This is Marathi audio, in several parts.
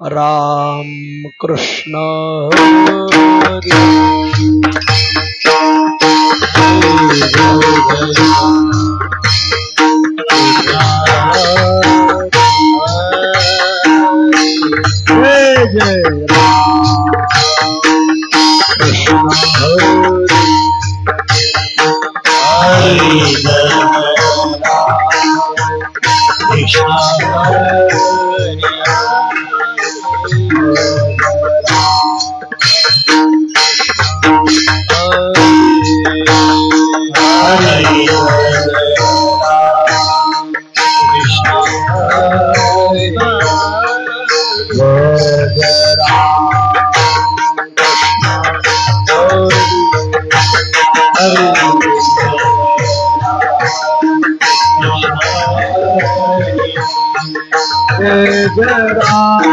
राम कृष्ण हरी जय जय राम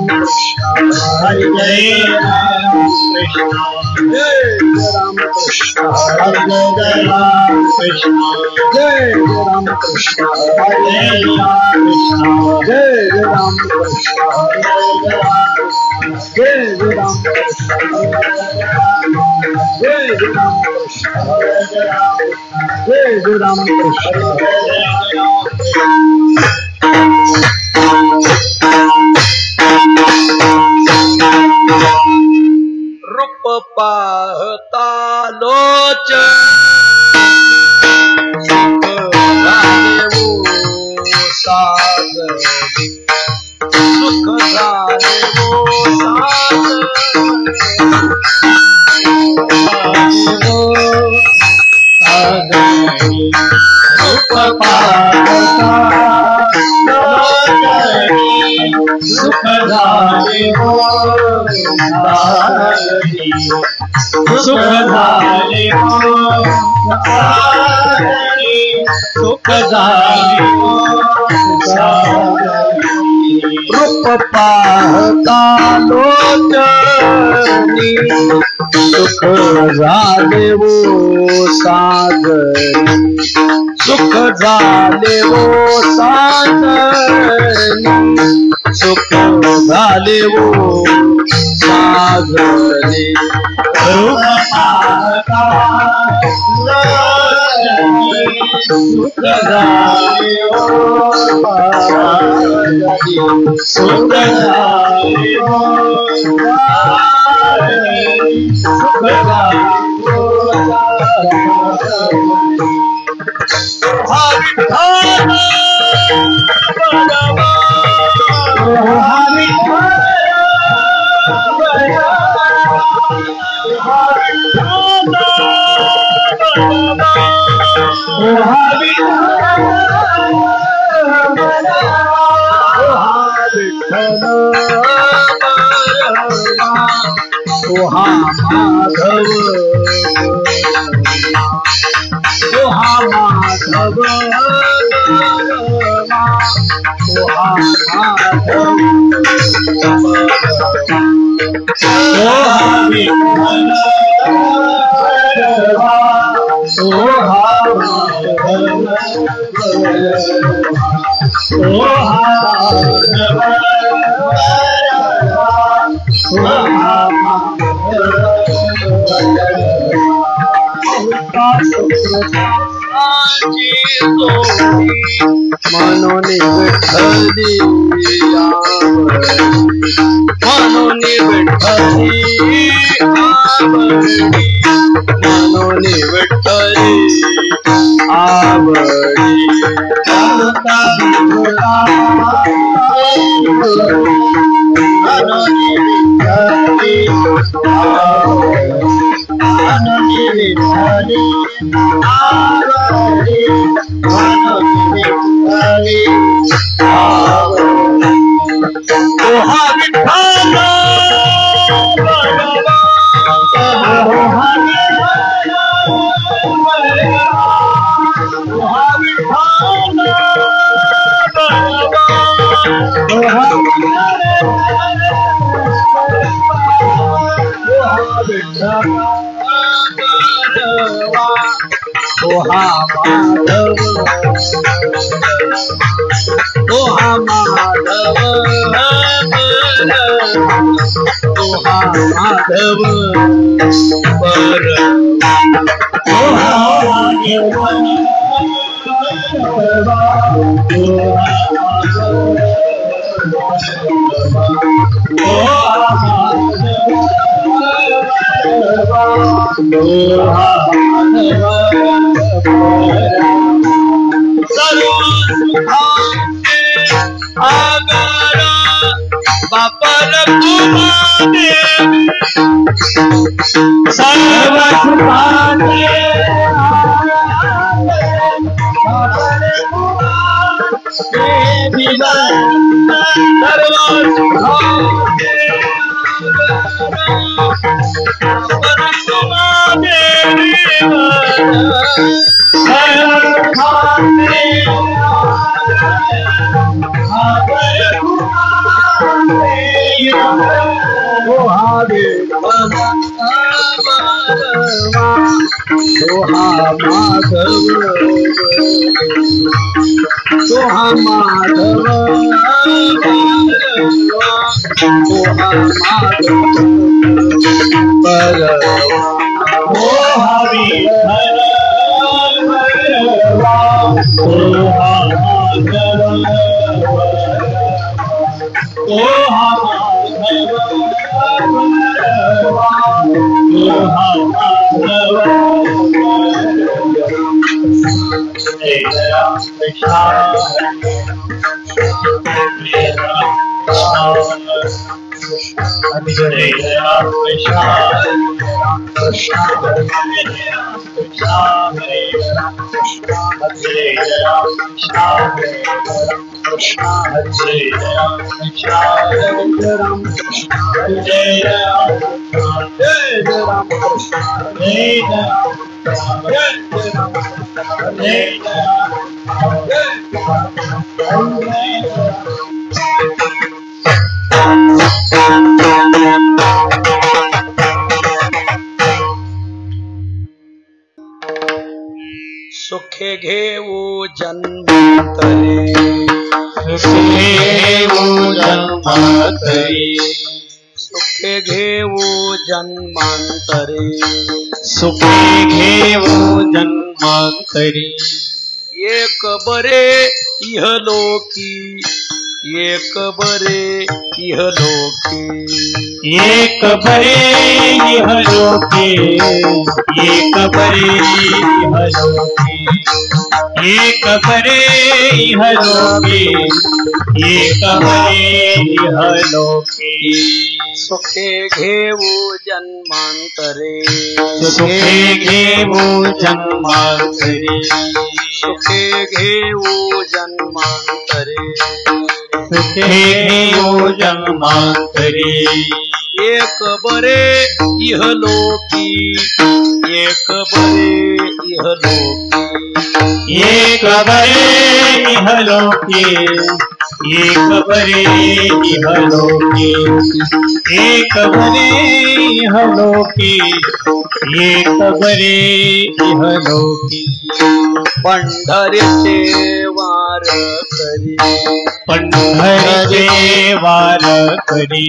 कृष्ण हरि कृष्ण पाहता लोच सुख झाले वो रूप पाहता सुख झाले सुख झाले सुख झाले रूप पाहता लोचनी सुख झाले वो सागरी सुख झाले वो सागरी सुख झाले वो सागरी रूप पाहता सुख झाले वो सागरी सुख झाले वो सागरी सुख झाले वो मनोनी विठ्ठली मनोनी विठ्ठली मनोनी विठ्ठली आवडी मनोनी विठ्ठली आवडी सुखे घेऊ जन्मांतरे, सुखे घेऊ जन्मांतरे, सुखे घेऊ जन्मांतरे, सुखे घेऊ जन्मांतरे, एक बरे इहलोकी, एक बरे इहलोकी, एक बरे इहलोके, एक बरे इहलोके, एक बरे इहलोके, एक बरे इहलोके, सुखे घेऊ जन्मांतरे, सुखे घेऊ जन्मांतरे, सुखे घेऊ जन्मांतरे, सुखे घेऊ जन्मांतरे, एक बरे इहलोकी, एक बरे इहलोकी, एक बरे इहलोके, एक बरे इहलोके, एक बरे इहलोके, एक बरे इहलोके, पंढरीचे वार करी, पंढरीचे वार करी,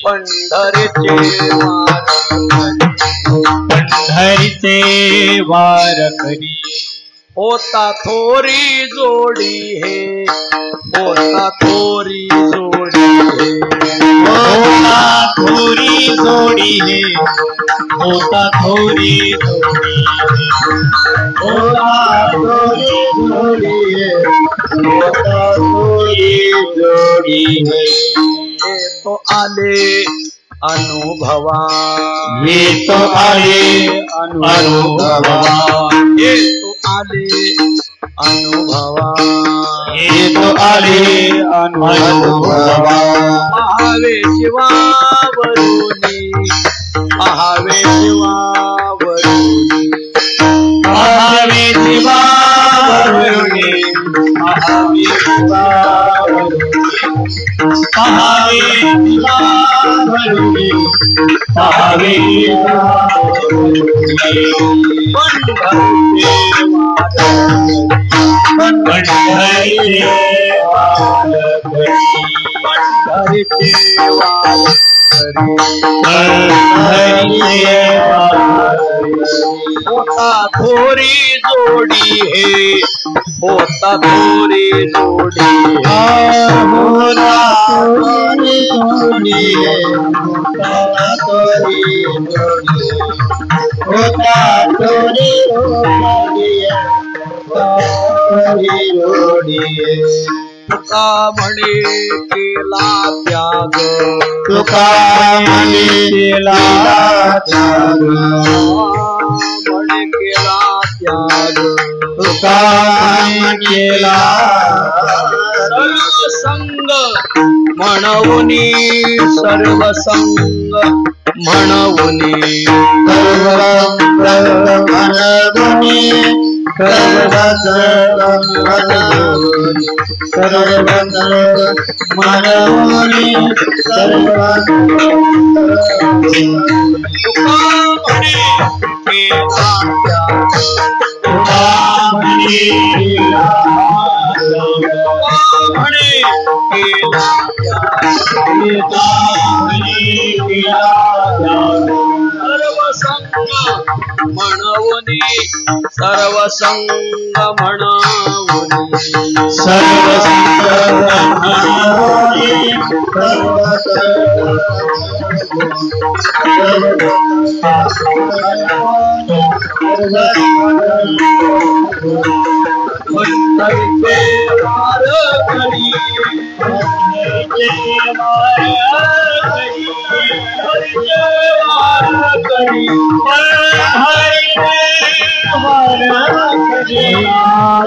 पंढरीचे वार करी, पंढरीचे वार करी, होता थोरी जोडी हे, होता थोरी जोडी हे, होता थोरी जोडी हे, होता थोरी जोडी हे, होता थोरी जोडी हे, होता थोरी जोडी हे, हे तो आले अनुभवा, ये तो आले अनुभवा, हे तो आले अनुभवा, ये तो आले अनुभवा, पहावे शिवावरुनी, पहावे शिवावरुनी, पहावे शिवावरुनी, पहावे शिवावरुनी, पावे भरुणी पावे होता थोरी जोडी है होता थोरी जोडी होता थोरी जोडी होता थोरी जोडी होता थोरी जोडी तुका म्हणे केला त्याग तुका म्हणे केला त्याग म्हणे केला त्याग तुका केला सर्वसंग म्हणूनी सर्वसंग म्हणूनी म्हणूनी सर्वसंग म्हणूनी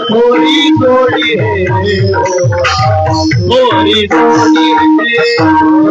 थोड़ी थोड़ी है थोड़ी थोड़ी है थोड़ी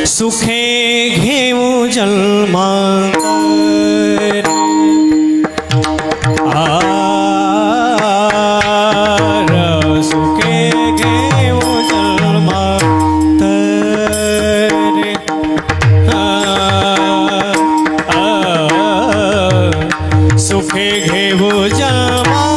सुखे घेऊ जन्मा सुखे घेऊ जन्मा सुखे घेऊ जन्मा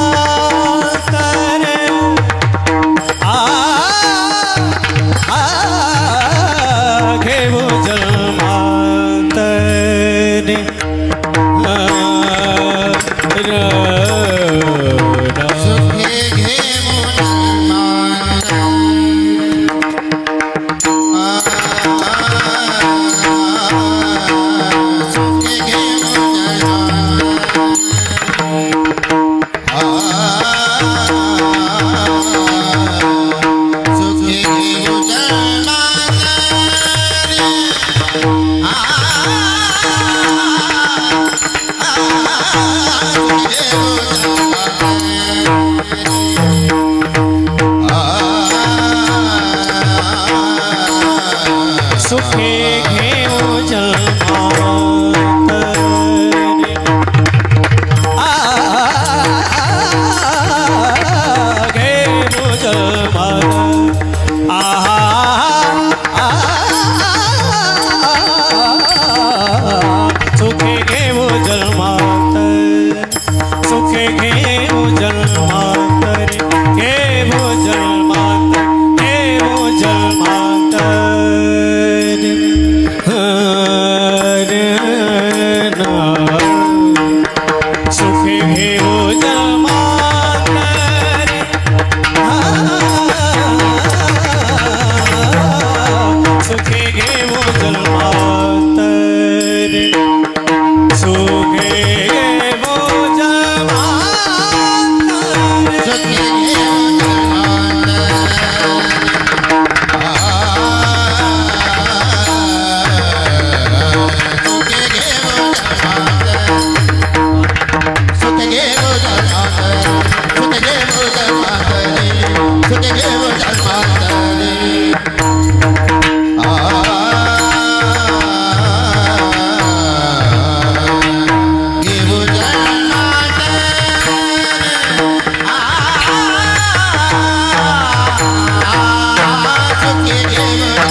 घेवो जन्मांतर सुखे घेवो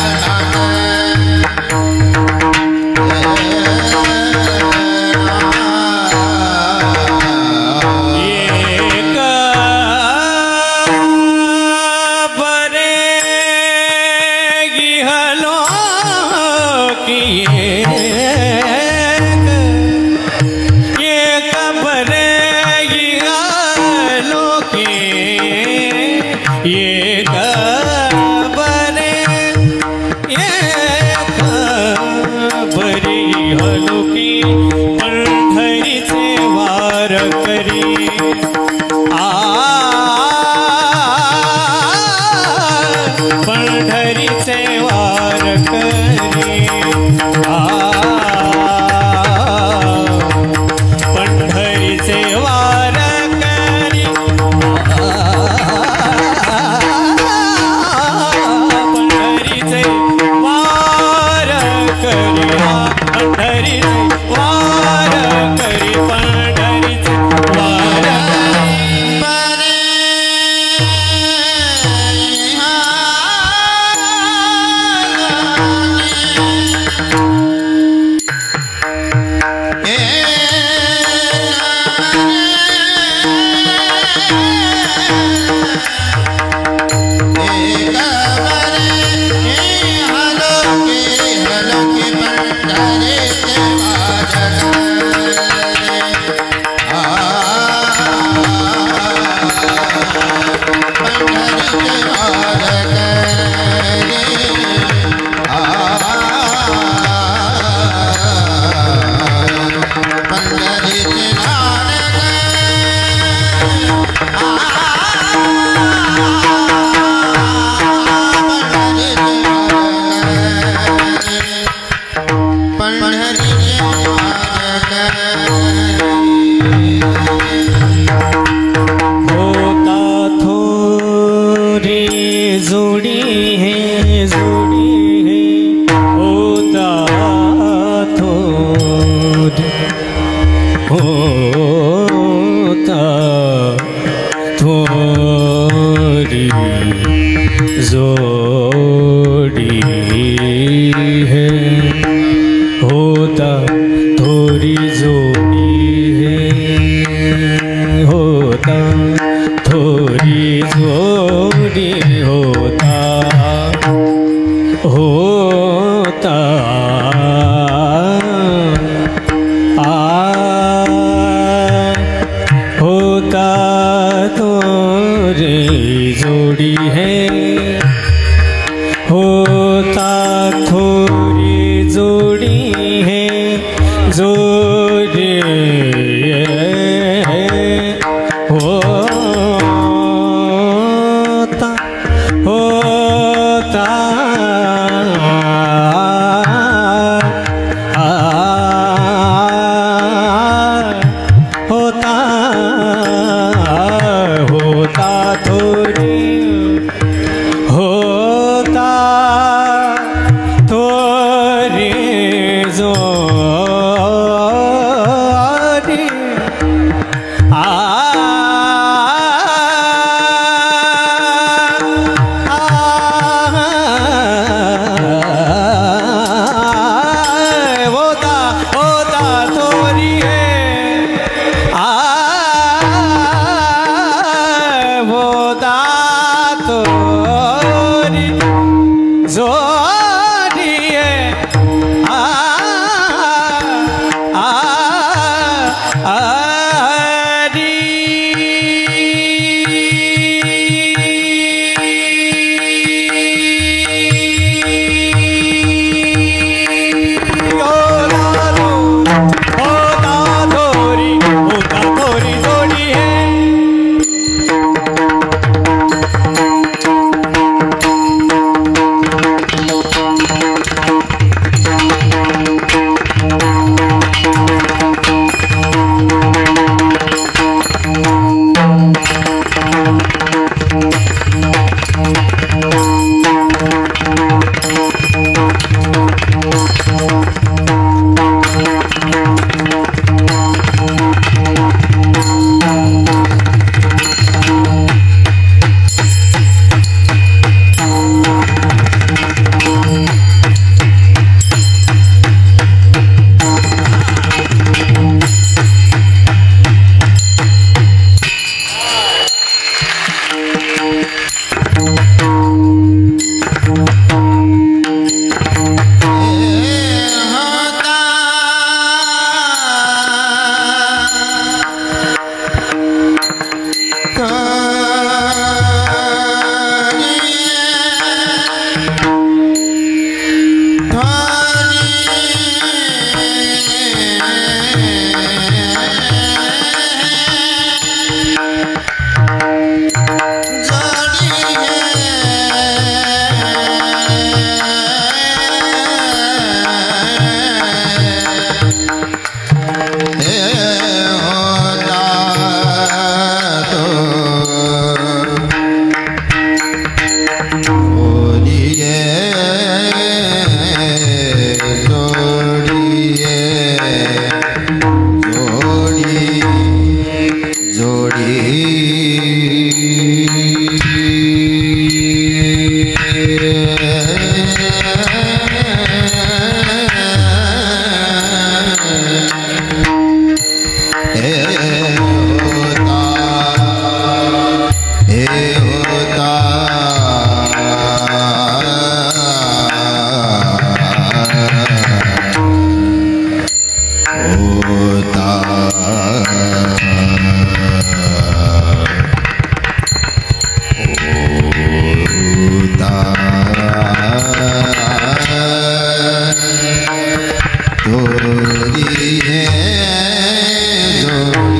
है जो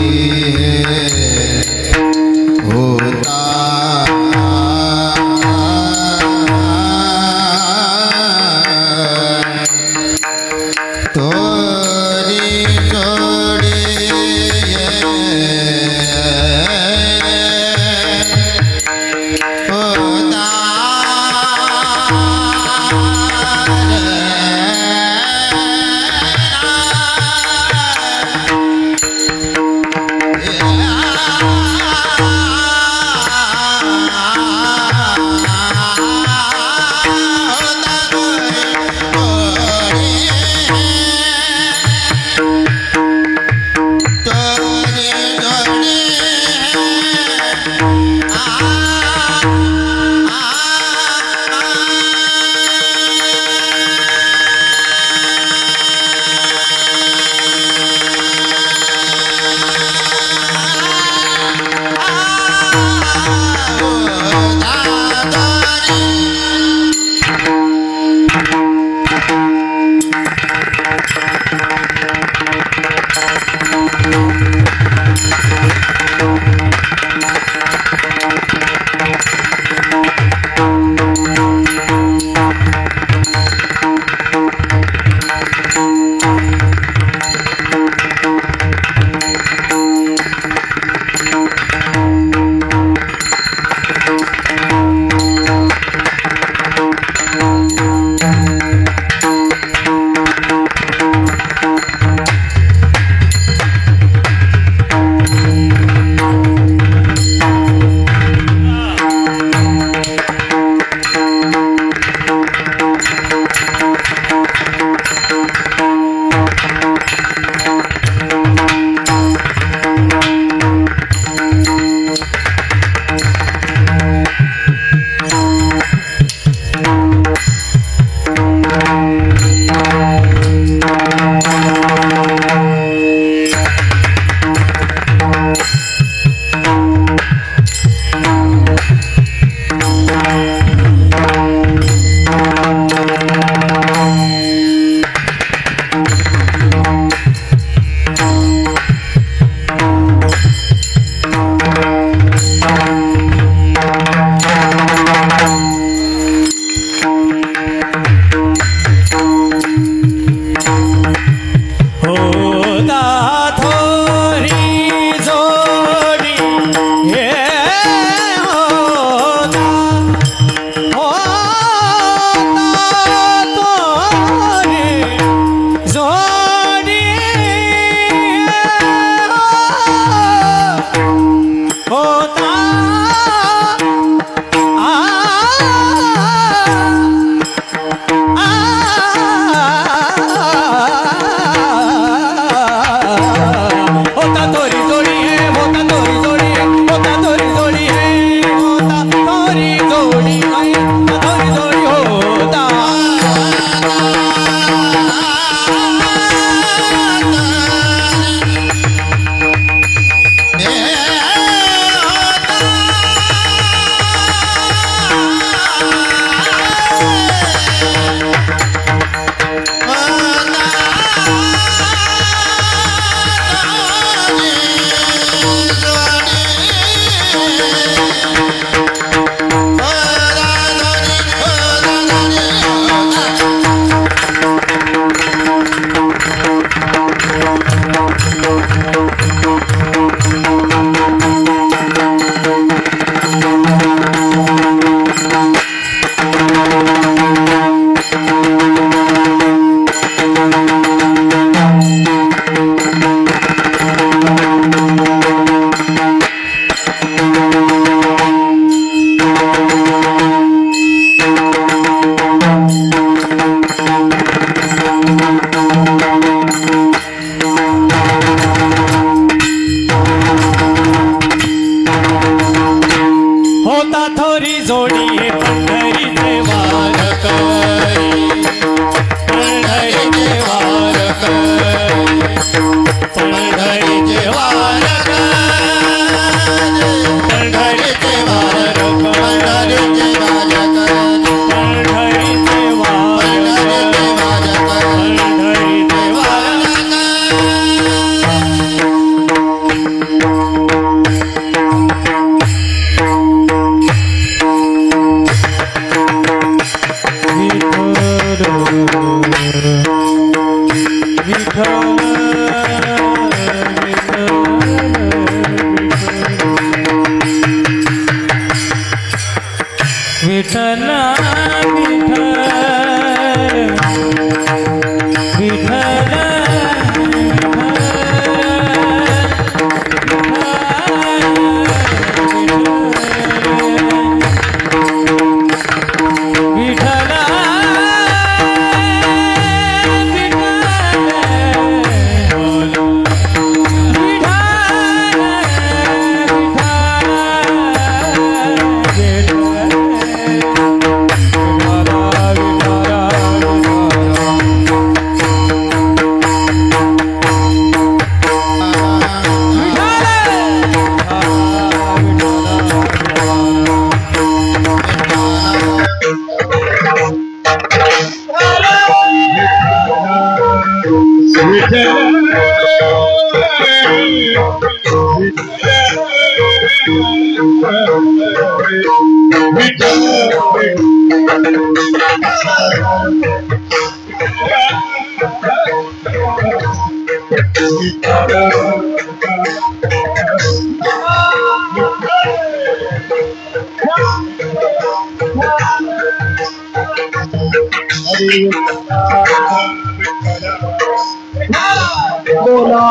बोला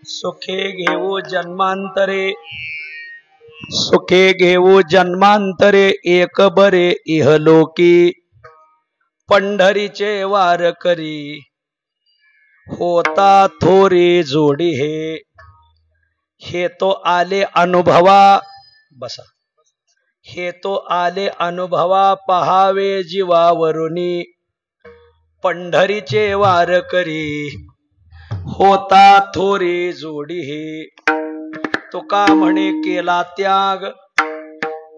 सुखे घेऊ जन्मांतरे, सुखे घेऊ जन्मांतरे, एक बरे इहलोकी, पंढरीचे वार करी, होता थोरी जोडी हे तो आले अनुभवा, बसा, हे तो आले अनुभवा, पहावे जीवावरुनी, पंढरीचे वार करी, होता थोरी जोडी तुका म्हणे केला त्याग,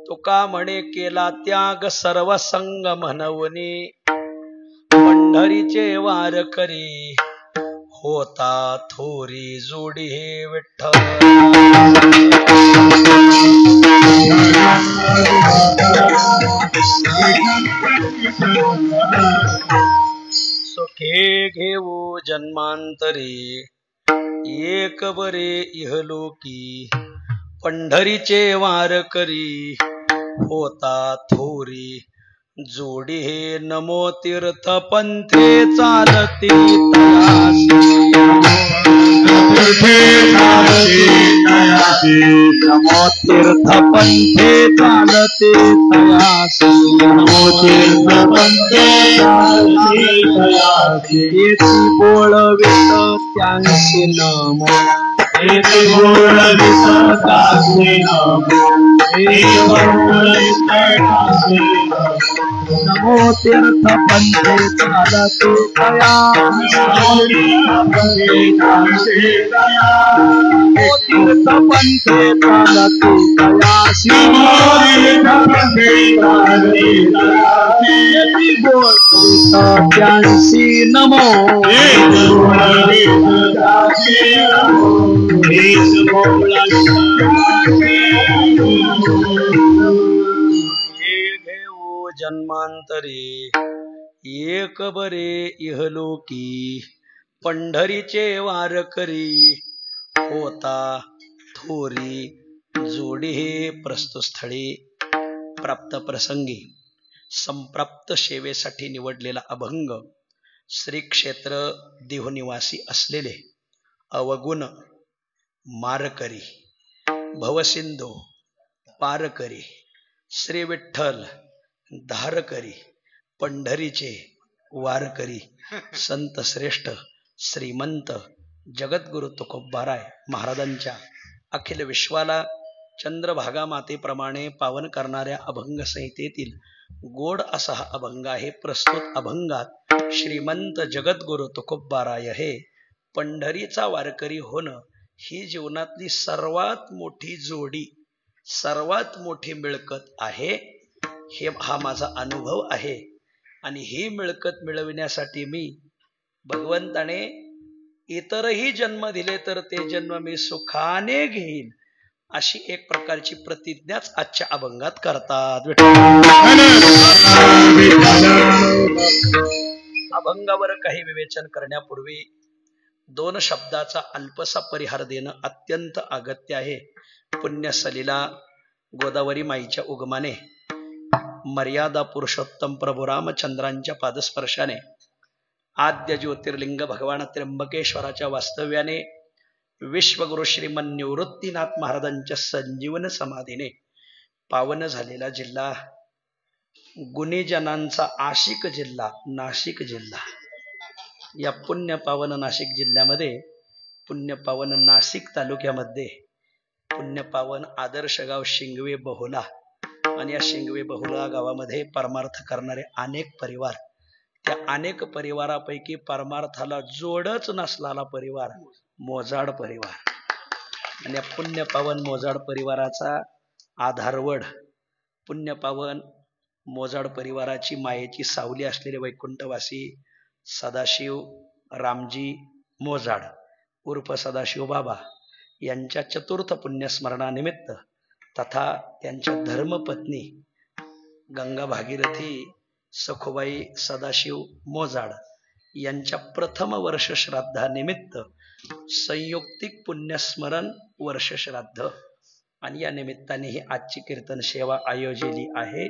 तुका म्हणे केला त्याग, सर्व संग म्हणवनी, पंढरीचे वार करी, होता थोरी जोडी विठ्ठल. सुखे घेऊ जन्मांतरी, एक बरे इहलोकी, पंढरीचे वार करी, होता थोरी जोडी नमो तीर्थ पंथे चालती तयासी, नमो तीर्थ पंथे चालते तयासी, नमो तीर्थ पंथे चालते तयासी, येती बोलवित त्यांसी नमो, येती बोलवित त्यांसी नमो, येती बोलवित त्यांसी नमो, नमो तीर्थ पंथे चालते तयासी, नमो तीर्थ पंथे चालते तयासी, येती बोलवित त्यांसी नमो, जन्मांतरी, एक बरे इहलोकी, पंढरीचे वार करी, होता थोरी जोडी प्रस्तुतस्थळी प्राप्त प्रसंगी संप्राप्त सेवेसाठी निवडलेला अभंग श्री क्षेत्र देहनिवासी असलेले अवगुण मारकरी, भवसिंधू पारकरी, श्री विठ्ठल धारकरी, पंढरीचे वारकरी, संत श्रेष्ठ श्रीमंत जगद्गुरु तुकोबाराय महाराजांच्या अखिल विश्वाला चंद्रभागा मातेप्रमाणे पावन करणाऱ्या अभंग संहितेतील गोड असा हा अभंग आहे. प्रस्तुत अभंगात श्रीमंत जगद्गुरु तुकोबाराय हे पंढरीचा वारकरी होणं ही जीवनातली सर्वात मोठी जोडी, सर्वात मोठी मिळकत आहे. हा माझा अनुभव आहे आणि ही मिळकत मिळविण्यासाठी मी भगवंताने इतरही जन्म दिले तर ते जन्म मी सुखाने घेईन अशी एक प्रकारची प्रतिज्ञाच आजच्या अभंगात करतात. अभंगावर काही विवेचन करण्यापूर्वी दोन शब्दाचा अल्पसा परिहार देणं अत्यंत अगत्य आहे. पुण्य सलीला गोदावरी माईच्या उगमाने मर्यादा पुरुषोत्तम प्रभू रामचंद्रांच्या पादस्पर्शाने आद्य ज्योतिर्लिंग भगवान त्र्यंबकेश्वराच्या वास्तव्याने विश्वगुरु श्रीमन निवृत्तीनाथ महाराजांच्या संजीवन समाधीने पावन झालेला जिल्हा, गुणीजनांचा आशिक जिल्हा नाशिक जिल्हा. या पुण्यपावन नाशिक जिल्ह्यामध्ये, पुण्यपावन नाशिक तालुक्यामध्ये पुण्यपावन आदर्श गाव शिंगवे बहुला आणि या शिंगवे बहुला गावामध्ये परमार्थ करणारे अनेक परिवार त्या अनेक परिवारापैकी परमार्थाला जोडच नसलेला परिवार मोजाड परिवार. आणि या पुण्यपावन मोजाड परिवाराचा आधारवड, पुण्यपावन मोजाड परिवाराची मायेची सावली असलेले वैकुंठवासी सदाशिव रामजी मोजाड उर्फ सदाशिव बाबा यांच्या चतुर्थ पुण्यस्मरणानिमित्त तथा त्यांच्या धर्मपत्नी गंगा भागीरथी सखुबाई सदाशिव मोजाड यांच्या प्रथम वर्ष श्राद्धानिमित्त संयुक्तिक पुण्यस्मरण वर्ष श्राद्ध आणि या निमित्ताने ही आजची कीर्तन सेवा आयोजली आहे.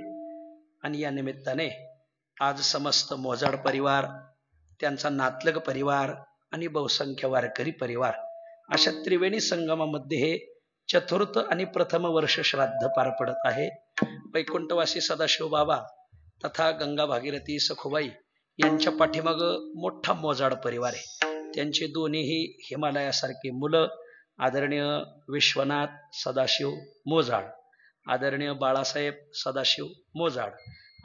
आणि या निमित्ताने आज समस्त मोजाड परिवार, त्यांचा नातलग परिवार आणि बहुसंख्य वारकरी परिवार अशा त्रिवेणी संगमामध्ये हे चतुर्थ आणि प्रथम वर्ष श्राद्ध पार पडत आहे. वैकुंठवासी सदाशिव बाबा तथा गंगा भागीरथी सखुबाई यांच्या पाठीमाग मोठा मोजाड परिवार आहे. त्यांचे दोन्हीही हिमालयासारखी मुलं आदरणीय विश्वनाथ सदाशिव मोजाड, आदरणीय बाळासाहेब सदाशिव मोजाड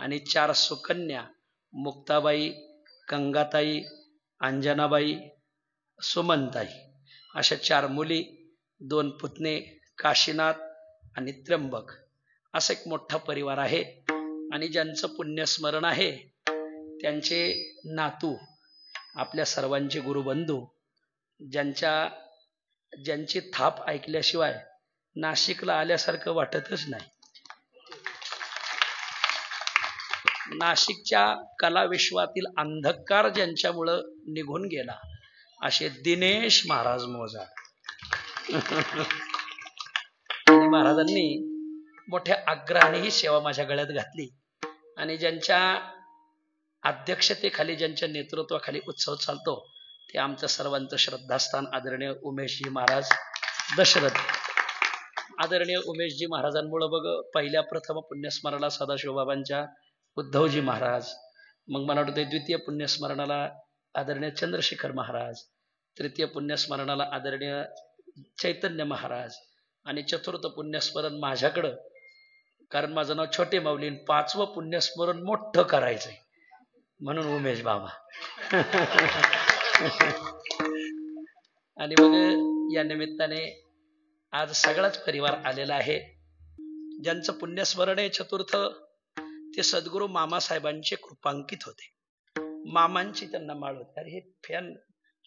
आणि 4 सुकन्या मुक्ताबाई, गंगाताई, अंजनाबाई, सुमनताई अशा 4 मुली, 2 पुतणे काशीनाथ आणि त्र्यंबक असा एक मोठा परिवार आहे. आणि ज्यांचं पुण्यस्मरण आहे त्यांचे नातू आपल्या सर्वांचे गुरुबंधू, ज्यांची थाप ऐकल्याशिवाय नाशिकला आल्यासारखं वाटतच नाही. नाशिकच्या कला विश्वातील अंधकार ज्यांच्यामुळं निघून गेला असे दिनेश महाराज मोजाड. आणि महाराजांनी मोठ्या आग्रहाने ही सेवा माझ्या गळ्यात घातली आणि ज्यांच्या अध्यक्षतेखाली, ज्यांच्या नेतृत्वाखाली उत्सव चालतो ते आमचं सर्वांचं श्रद्धास्थान आदरणीय उमेशजी महाराज दशरथ. आदरणीय उमेशजी महाराजांमुळे बघ पहिल्या प्रथम पुण्यस्मरणाला सदाशिवबाबांच्या उद्धवजी महाराज, मग मला वाटतं द्वितीय पुण्यस्मरणाला आदरणीय चंद्रशेखर महाराज, तृतीय पुण्यस्मरणाला आदरणीय चैतन्य महाराज आणि चतुर्थ पुण्यस्मरण माझ्याकडं, कारण माझं नाव छोटे माऊली, 5वं पुण्यस्मरण मोठं करायचंय म्हणून उमेश बाबा. आणि मग या निमित्ताने आज सगळाच परिवार आलेला आहे. ज्यांचं पुण्यस्मरण आहे चतुर्थ ते सद्गुरू मामासाहेबांचे कृपांकित होते. मामांची त्यांना माळ होती. अरे हे फॅन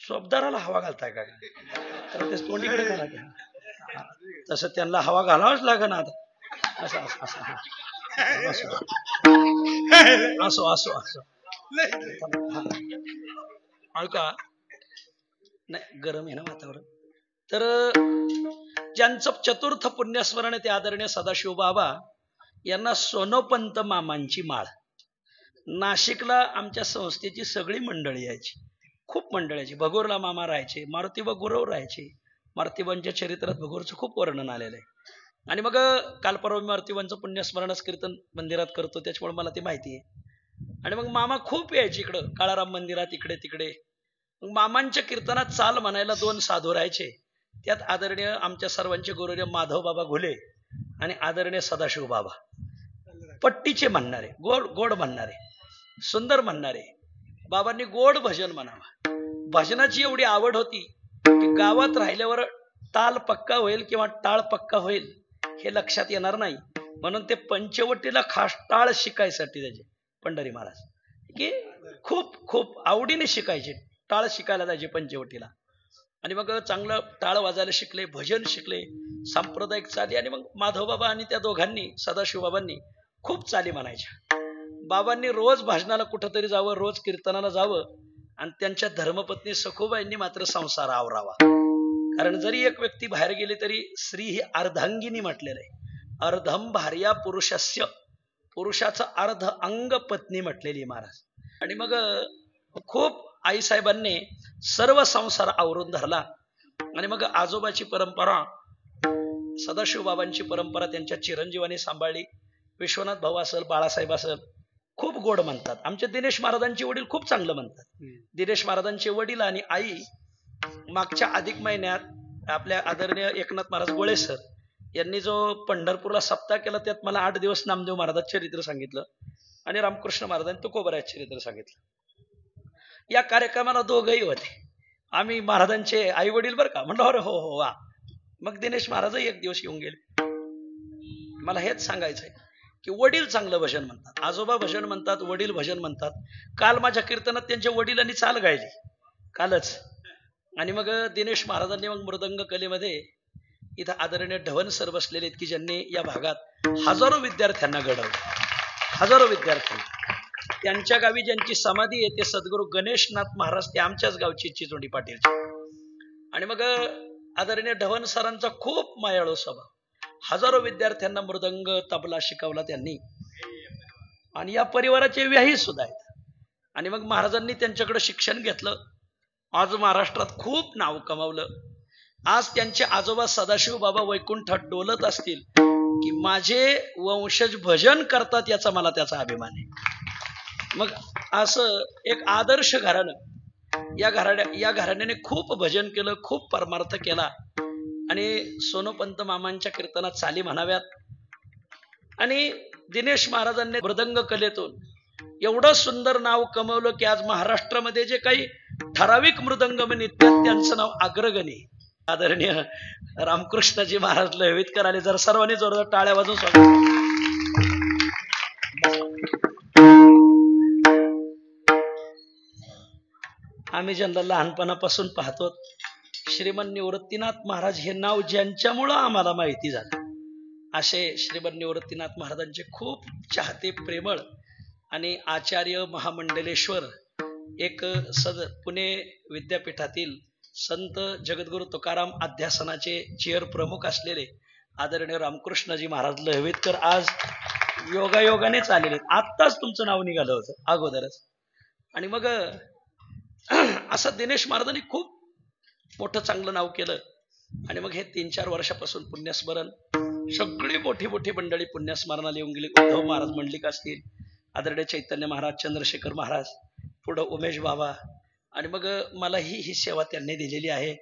स्वबदाराला हवा घालताय का? तर ते तोंडीकडे घाला की. तसं त्यांना हवा घालावंच लागेल आता. असं असं असं असो असो असो का नाही, गरम आहे ना वातावरण. तर ज्यांचं चतुर्थ पुण्यस्मरण आहे ते आदरणीय सदाशिव बाबा यांना सोनोपंत मामांची माळ. नाशिकला आमच्या संस्थेची सगळी मंडळी यायची, खूप मंडळाची. भगोरला मामा राहायचे, मारुतीबा गुरव राहायचे. मारुतीबांच्या चरित्रात भगोरचं खूप वर्णन आलेलं आहे. आणि मग काल परवा मारुतीबांचं पुण्यस्मरणच कीर्तन मंदिरात करतो त्याच्यामुळे मला ते माहिती आहे. आणि मग मामा खूप यायचे इकडं काळाराम मंदिरात, इकडे तिकडे. मग मामांच्या कीर्तनात चाल म्हणायला 2 साधू राहायचे. त्यात आदरणीय आमच्या सर्वांचे गुरुदेव माधव बाबा घुले आणि आदरणीय सदाशिव बाबा. पट्टीचे म्हणणारे, गोड गोड म्हणणारे, सुंदर म्हणणारे. बाबांनी गोड भजन म्हणावं. भजनाची एवढी आवड होती की गावात राहिल्यावर ताल पक्का होईल किंवा टाळ पक्का होईल हे लक्षात येणार नाही, म्हणून ते पंचवटीला खास टाळ शिकायसाठी त्याचे पंढरी महाराज की खूप खूप आवडीने शिकायचे. टाळ शिकायला जायचे पंचवटीला. आणि मग चांगलं टाळ वाजायला शिकले, भजन शिकले, सांप्रदायिक चाली. आणि मग माधवबाबा आणि त्या दोघांनी सदाशिवबाबांनी खूप चाली म्हणायच्या. बाबांनी रोज भाजनाला कुठंतरी जावं, रोज कीर्तनाला जावं. आणि त्यांच्या धर्मपत्नी सखुबाईंनी मात्र संसार आवरावा. कारण जरी एक व्यक्ती बाहेर गेली तरी स्त्री ही अर्धांगिनी म्हटलेलं आहे. अर्धम भार्या पुरुषस्य, पुरुषाचं अर्ध अंग पत्नी म्हटलेली महाराज. आणि मग खूप आईसाहेबांनी सर्व संसार आवरून धरला. आणि मग आजोबाची परंपरा, सदाशिव बाबांची परंपरा त्यांच्या चिरंजीवानी सांभाळली. विश्वनाथ भाऊ असेल, बाळासाहेब असेल, खूप गोड म्हणतात. आमचे दिनेश महाराजांचे वडील खूप चांगलं म्हणतात. दिनेश महाराजांचे वडील आणि आई मागच्या अधिक महिन्यात आपल्या आदरणीय एकनाथ महाराज गोळे सर यांनी जो पंढरपूरला सप्ताह केला त्यात मला 8 दिवस नामदेव महाराजांचं चरित्र सांगितलं आणि रामकृष्ण महाराजांनी तुकोबराचं चरित्र सांगितलं. या कार्यक्रमाला दोघंही होते. आम्ही महाराजांचे आई वडील बरं का. म्हणलं अरे हो हो वा. मग दिनेश महाराज एक दिवस येऊन गेले. मला हेच सांगायचंय की वडील चांगलं भजन म्हणतात, आजोबा भजन म्हणतात, वडील भजन म्हणतात. काल माझ्या कीर्तनात त्यांच्या वडिलांनी चाल गायली कालच. आणि मग दिनेश महाराजांनी मग मृदंग कलेमध्ये इथं आदरणीय ढवण सर बसलेले आहेत की ज्यांनी या भागात हजारो विद्यार्थ्यांना घडवलं, हजारो विद्यार्थ्यांना. त्यांच्या गावी ज्यांची समाधी आहे ते सद्गुरू गणेशनाथ महाराज, ते आमच्याच गावची चिचोंडी पाटीलचे. आणि मग आदरणीय ढवण सरांचा खूप मायाळू स्वभाव, हजारो विद्यार्थ्यांना मृदंग तबला शिकवला त्यांनी. आणि या परिवाराचे व्याही सुद्धा आहेत. आणि मग महाराजांनी त्यांच्याकडे शिक्षण घेतलं. आज महाराष्ट्रात खूप नाव कमावलं. आज त्यांचे आजोबा सदाशिव बाबा वैकुंठात डोलत असतील की माझे वंशज भजन करतात, याचा मला त्याचा अभिमान आहे. मग असं एक आदर्श घराणं, या घराण्याने खूप भजन केलं, खूप परमार्थ केला. आणि सोनोपंत मामांच्या कीर्तनात चाली म्हणाव्यात. आणि दिनेश महाराजांनी मृदंग कलेतून एवढं सुंदर नाव कमवलं की आज महाराष्ट्रामध्ये जे काही ठराविक मृदंग नित्यात त्यांचं नाव अग्रगणी. आदरणीय रामकृष्णजी महाराज लहवीतकर आले. जर सर्वांनी जोरदार टाळ्या वाजवून स्वागत. आम्ही ज्यांना लहानपणापासून पाहतो, श्रीमन निवृत्तीनाथ महाराज हे नाव ज्यांच्यामुळं आम्हाला माहिती झालं, असे श्रीमन निवृत्तीनाथ महाराजांचे खूप चाहते, प्रेमळ आणि आचार्य महामंडलेश्वर, एक पुणे विद्यापीठातील संत जगद्गुरु तुकाराम अध्यासनाचे चेअर प्रमुख असलेले आदरणीय रामकृष्णजी महाराज लहवीतकर आज योगायोगानेच आलेले. आत्ताच तुमचं नाव निघालं होतं अगोदरच. आणि मग असं दिनेश महाराजांनी खूप मोठं चांगलं नाव केलं. आणि मग हे 3-4 वर्षापासून पुण्यस्मरण, सगळी मोठी मोठी मंडळी पुण्यस्मरणाला येऊन गेली. उद्धव महाराज मंडलिक असतील, आदरणीय चैतन्य महाराज, चंद्रशेखर महाराज, पुढं उमेश बाबा. आणि मग मला ही सेवा त्यांनी दिलेली आहे.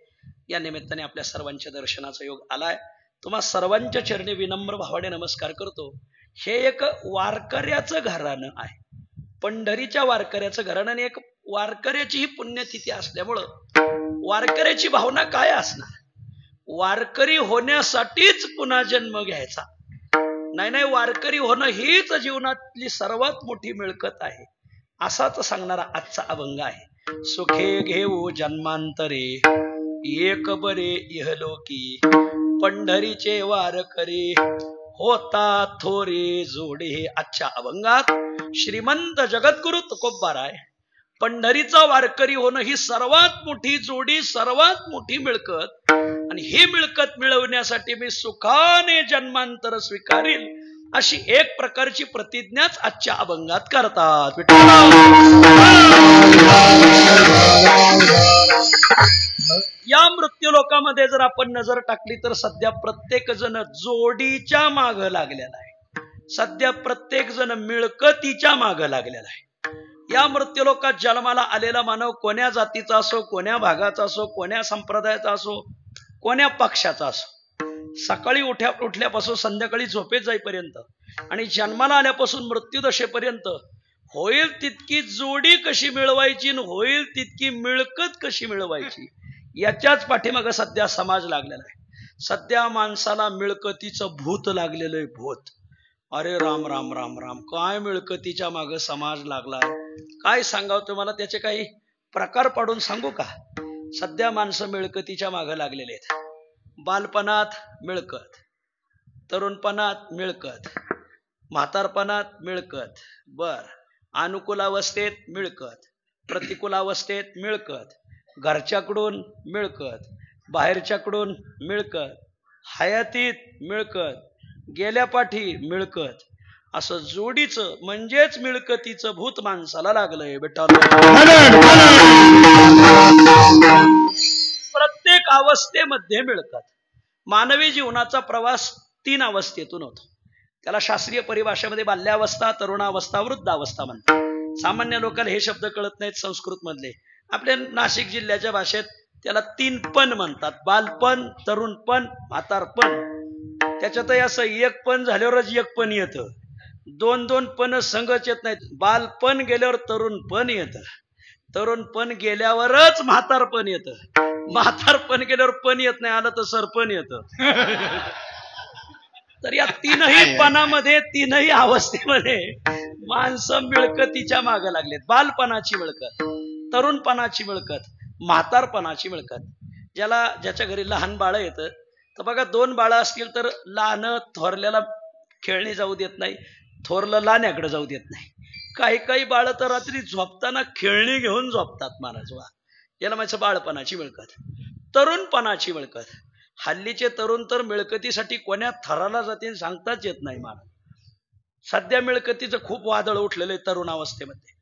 या निमित्ताने आपल्या सर्वांच्या दर्शनाचा योग आलाय. तुम्हा सर्वांच्या चरणी विनम्र भावाने नमस्कार करतो. हे एक वारकऱ्याचं घराणं आहे, पंढरीच्या वारकऱ्याचं घराणं. आणि एक वारकऱ्याची ही पुण्यतिथी असल्यामुळं वारकऱ्याची भावना काय असणार? वारकरी होण्यासाठीच पुन्हा जन्म घ्यायचा नाही, वारकरी होणं हीच जीवनातली सर्वात मोठी मिळकत आहे, असाच सांगणारा आजचा अभंग आहे. सुखे घेऊ जन्मांतरे एक बरे इहलोकी, पंढरीचे वारकरी होता थोरे जोडे. आजच्या अभंगात श्रीमंत जगद्गुरु तुकोबाराय पंढरीचा वारकरी होणं ही सर्वात मोठी जोडी, सर्वात मोठी मिळकत. आणि ही मिळकत मिळवण्यासाठी मी सुखाने जन्मांतर स्वीकारील, अशी एक प्रकारची प्रतिज्ञाच आजच्या अभंगात करतात. या मृत्यू लोकामध्ये जर आपण नजर टाकली तर सध्या प्रत्येक जण जोडीच्या माग लागलेला आहे. सध्या प्रत्येक जण मिळकतीच्या माग लागलेला आहे. या मृत्यूलोकात जन्माला आलेला मानव कोण्या जातीचा असो, कोण्या भागाचा असो, कोण्या संप्रदायाचा असो, कोण्या पक्षाचा असो, सकाळी उठल्यापासून संध्याकाळी झोपेत जाईपर्यंत आणि जन्माला आल्यापासून मृत्यूदशेपर्यंत होईल तितकी जोडी कशी मिळवायची, होईल तितकी मिळकत कशी मिळवायची, याच्याच पाठीमागे सध्या समाज लागलेला आहे. सध्या माणसाला मिळकतीचं भूत लागलेलं आहे, भूत. अरे राम राम राम राम, काय मिळकतीच्या मागे समाज लागलाय, काय सांगावं तुम्हाला. त्याचे काही प्रकार पाडून सांगू का? सध्या माणसं मिळकतीच्या मागे लागलेले आहेत. बालपणात मिळकत, तरुणपणात मिळकत, म्हातारपणात मिळकत, बर, अनुकूल अवस्थेत मिळकत, प्रतिकूल अवस्थेत मिळकत, घरच्याकडून मिळकत, बाहेरच्याकडून मिळकत, हयातीत मिळकत, गेल्या पाठी मिळकत, असं जोडीचं म्हणजेच मिळकतीचं भूत माणसाला लागलंय बेटा. प्रत्येक अवस्थेमध्ये मिळकत. मानवी जीवनाचा प्रवास 3 अवस्थेतून होतो. त्याला शास्त्रीय परिभाषेमध्ये बाल्यावस्था, तरुणावस्था, वृद्धावस्था म्हणतात. सामान्य लोकांना हे शब्द कळत नाहीत संस्कृत मधले. आपल्या नाशिक जिल्ह्याच्या भाषेत त्याला 3 पण म्हणतात: बालपण, तरुणपण, म्हातारपण. त्याच्यातही असं एक पण झाल्यावरच एक पण येतं, 2-2 पण संघच येत नाहीत. बालपण गेल्यावर तरुणपण येतं, तरुणपण गेल्यावरच म्हातारपण येतं. म्हातारपण गेल्यावर पण येत नाही, आलं तर सरपण येतं. तर या तीनही पणामध्ये, तीनही अवस्थेमध्ये माणसं मिळकतीच्या मागे लागलेत. बालपणाची मिळकत, तरुणपणाची मिळकत, म्हातारपणाची मिळकत. ज्याच्या घरी लहान बाळ येतं, तर बघा 2 बाळं असतील तर लहान थोरल्याला खेळणी जाऊ देत नाही, थोरलं लहान्याकडे जाऊ देत नाही. काही बाळ तर रात्री झोपताना खेळणी घेऊन झोपतात. महाराज वा, याला माझं बाळपणाची मिळकत. तरुणपणाची मिळकत. हल्लीचे तरुण तर मिळकतीसाठी कोण्या थराला जातील सांगताच येत नाही. महाराज सध्या मिळकतीचं खूप वादळ उठलेलं आहे तरुण अवस्थेमध्ये.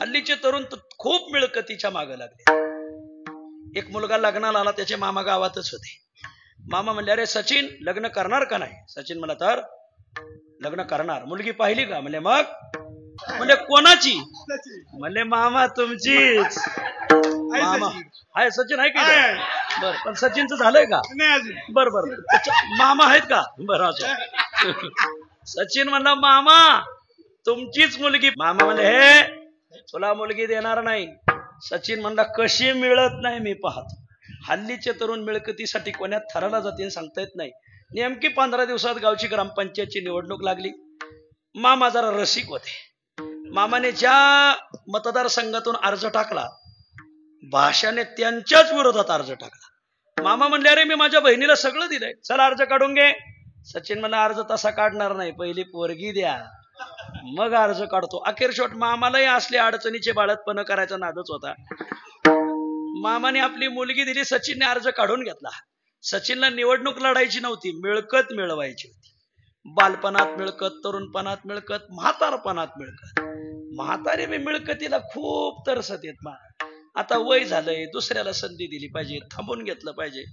हल्लीचे तरुण खूप मिळकतीच्या मागे लागले. एक मुलगा लग्नाला आला, त्याचे मामा गावातच होते. मामा म्हणले, अरे सचिन लग्न करणार का नाही? सचिन म्हणला, तर लग्न करणार. मुलगी पाहिली का? म्हणले, मग? म्हणले, कोणाची? म्हणले, मामा तुमचीच. मामा आहे, सचिन आहे का? बर, पण सचिनचं झालंय का? बर बर, मामा आहेत का? बरं असं. सचिन म्हणला, मामा तुमचीच मुलगी. मामा म्हणले, हे तुला मुलगी देणार नाही. सचिन म्हणला, कशी मिळत नाही मी पाहतो. हल्लीचे तरुण मिळकतीसाठी कोण्या थराला जातील सांगता येत नाही. नेमकी 15 दिवसात गावची ग्रामपंचायतची निवडणूक लागली. मामा जरा रसिक होते. मामाने ज्या मतदारसंघातून अर्ज टाकला, भाषाने त्यांच्याच विरोधात अर्ज टाकला. मामा म्हणले, अरे मी माझ्या बहिणीला सगळं दिलंय, चला अर्ज काढून घे. सचिन म्हणला, अर्ज तसा काढणार नाही, पहिली पोरगी द्या मग अर्ज काढतो. अखेर शेवट मामालाही असले अडचणीचे बाळतपण करायचा नादच होता. मामाने आपली मुलगी दिली, सचिनने अर्ज काढून घेतला. सचिनला निवडणूक लढायची नव्हती, मिळकत मिळवायची होती. बालपणात मिळकत, तरुणपणात मिळकत, म्हातारपणात मिळकत. म्हातारे मी मिळकतीला खूप तरसत येत. आता वय झालंय, दुसऱ्याला संधी दिली पाहिजे, थांबून घेतलं पाहिजे.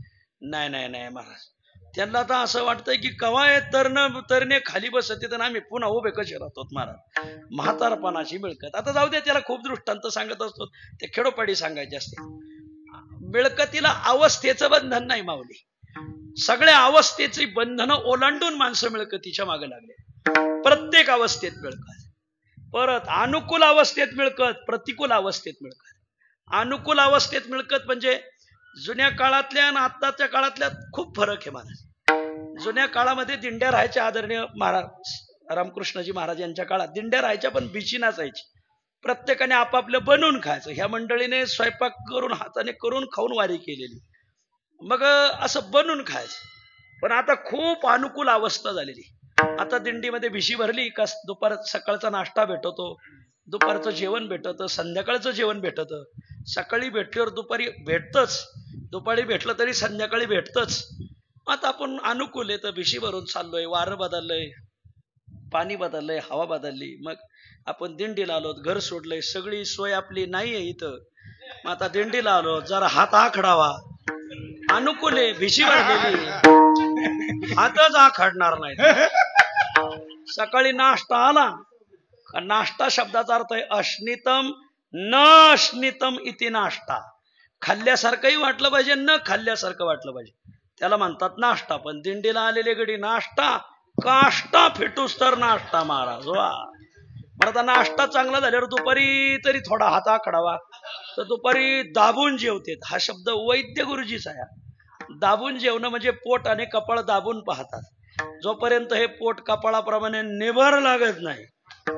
नाही नाही नाही महाराज, त्यांना तर असं वाटतंय की कवा तरणे खाली बसत तर आम्ही पुन्हा उभे कसे राहतो. महाराज म्हातारपणाची मिळकत. आता जाऊ द्या, त्याला खूप दृष्टांत सांगत असतो, ते खेडोपाडी सांगायचे असते. मिळकतीला अवस्थेचं बंधन नाही माऊली. सगळ्या अवस्थेची बंधनं ओलांडून माणसं मिळकतीच्या मागे लागले. प्रत्येक अवस्थेत मिळकत. परत अनुकूल अवस्थेत मिळकत, प्रतिकूल अवस्थेत मिळकत. अनुकूल अवस्थेत मिळकत म्हणजे जुन्या काळातल्या आणि आत्ताच्या काळातल्या खूप फरक आहे महाराज. जुन्या काळामध्ये दिंड्या राहायच्या. आदरणीय महाराज रामकृष्णजी महाराज यांच्या काळात दिंड्या राहायच्या, पण बिची नाचायची. प्रत्येकाने आपापलं बनवून खायचं. ह्या मंडळीने स्वयंपाक करून हाताने करून खाऊन वारी केलेली, मग असं बनवून खायचं. पण आता खूप अनुकूल अवस्था झालेली. आता दिंडीमध्ये भिशी भरली का दुपार सकाळचा नाश्ता भेटतो, दुपारचं जेवण भेटतं, संध्याकाळचं जेवण भेटतं. सकाळी भेटल्यावर दुपारी भेटतच, दुपारी भेटलं तरी संध्याकाळी भेटतच. आता आपण अनुकूल आहे तर भिशी भरून चाललोय, वारं बदललंय, पाणी बदललंय, हवा बदलली, मग आपण दिंडीला आलो, घर सोडलंय, सगळी सोय आपली नाहीये इथं, मग आता दिंडीला आलो, जरा हात आखडावा. अनुकूल आहे, भिशी भरलेली, हातच आखडणार नाही. सकाळी नाश्ता आला, नाश्ता शब्दाचा अर्थ आहे अश्नितम न अश्नितम इति नाश्ता. खाल्ल्यासारखंही वाटलं पाहिजे, न खाल्ल्यासारखं वाटलं पाहिजे, त्याला म्हणतात नाश्ता. पण दिंडीला आलेले गडी नाश्ता काष्टा फिटूस तर नाश्ता. महाराज वा, आता नाश्ता चांगला झाल्यावर दुपारी तरी थोडा हात आखडावा, तर दुपारी दाबून जेवते. हा शब्द वैद्य गुरुजीचा आहे. दाबून जेवणं म्हणजे पोट आणि कपाळ दाबून पाहतात. जोपर्यंत हे पोट कपाळाप्रमाणे निभर लागत नाही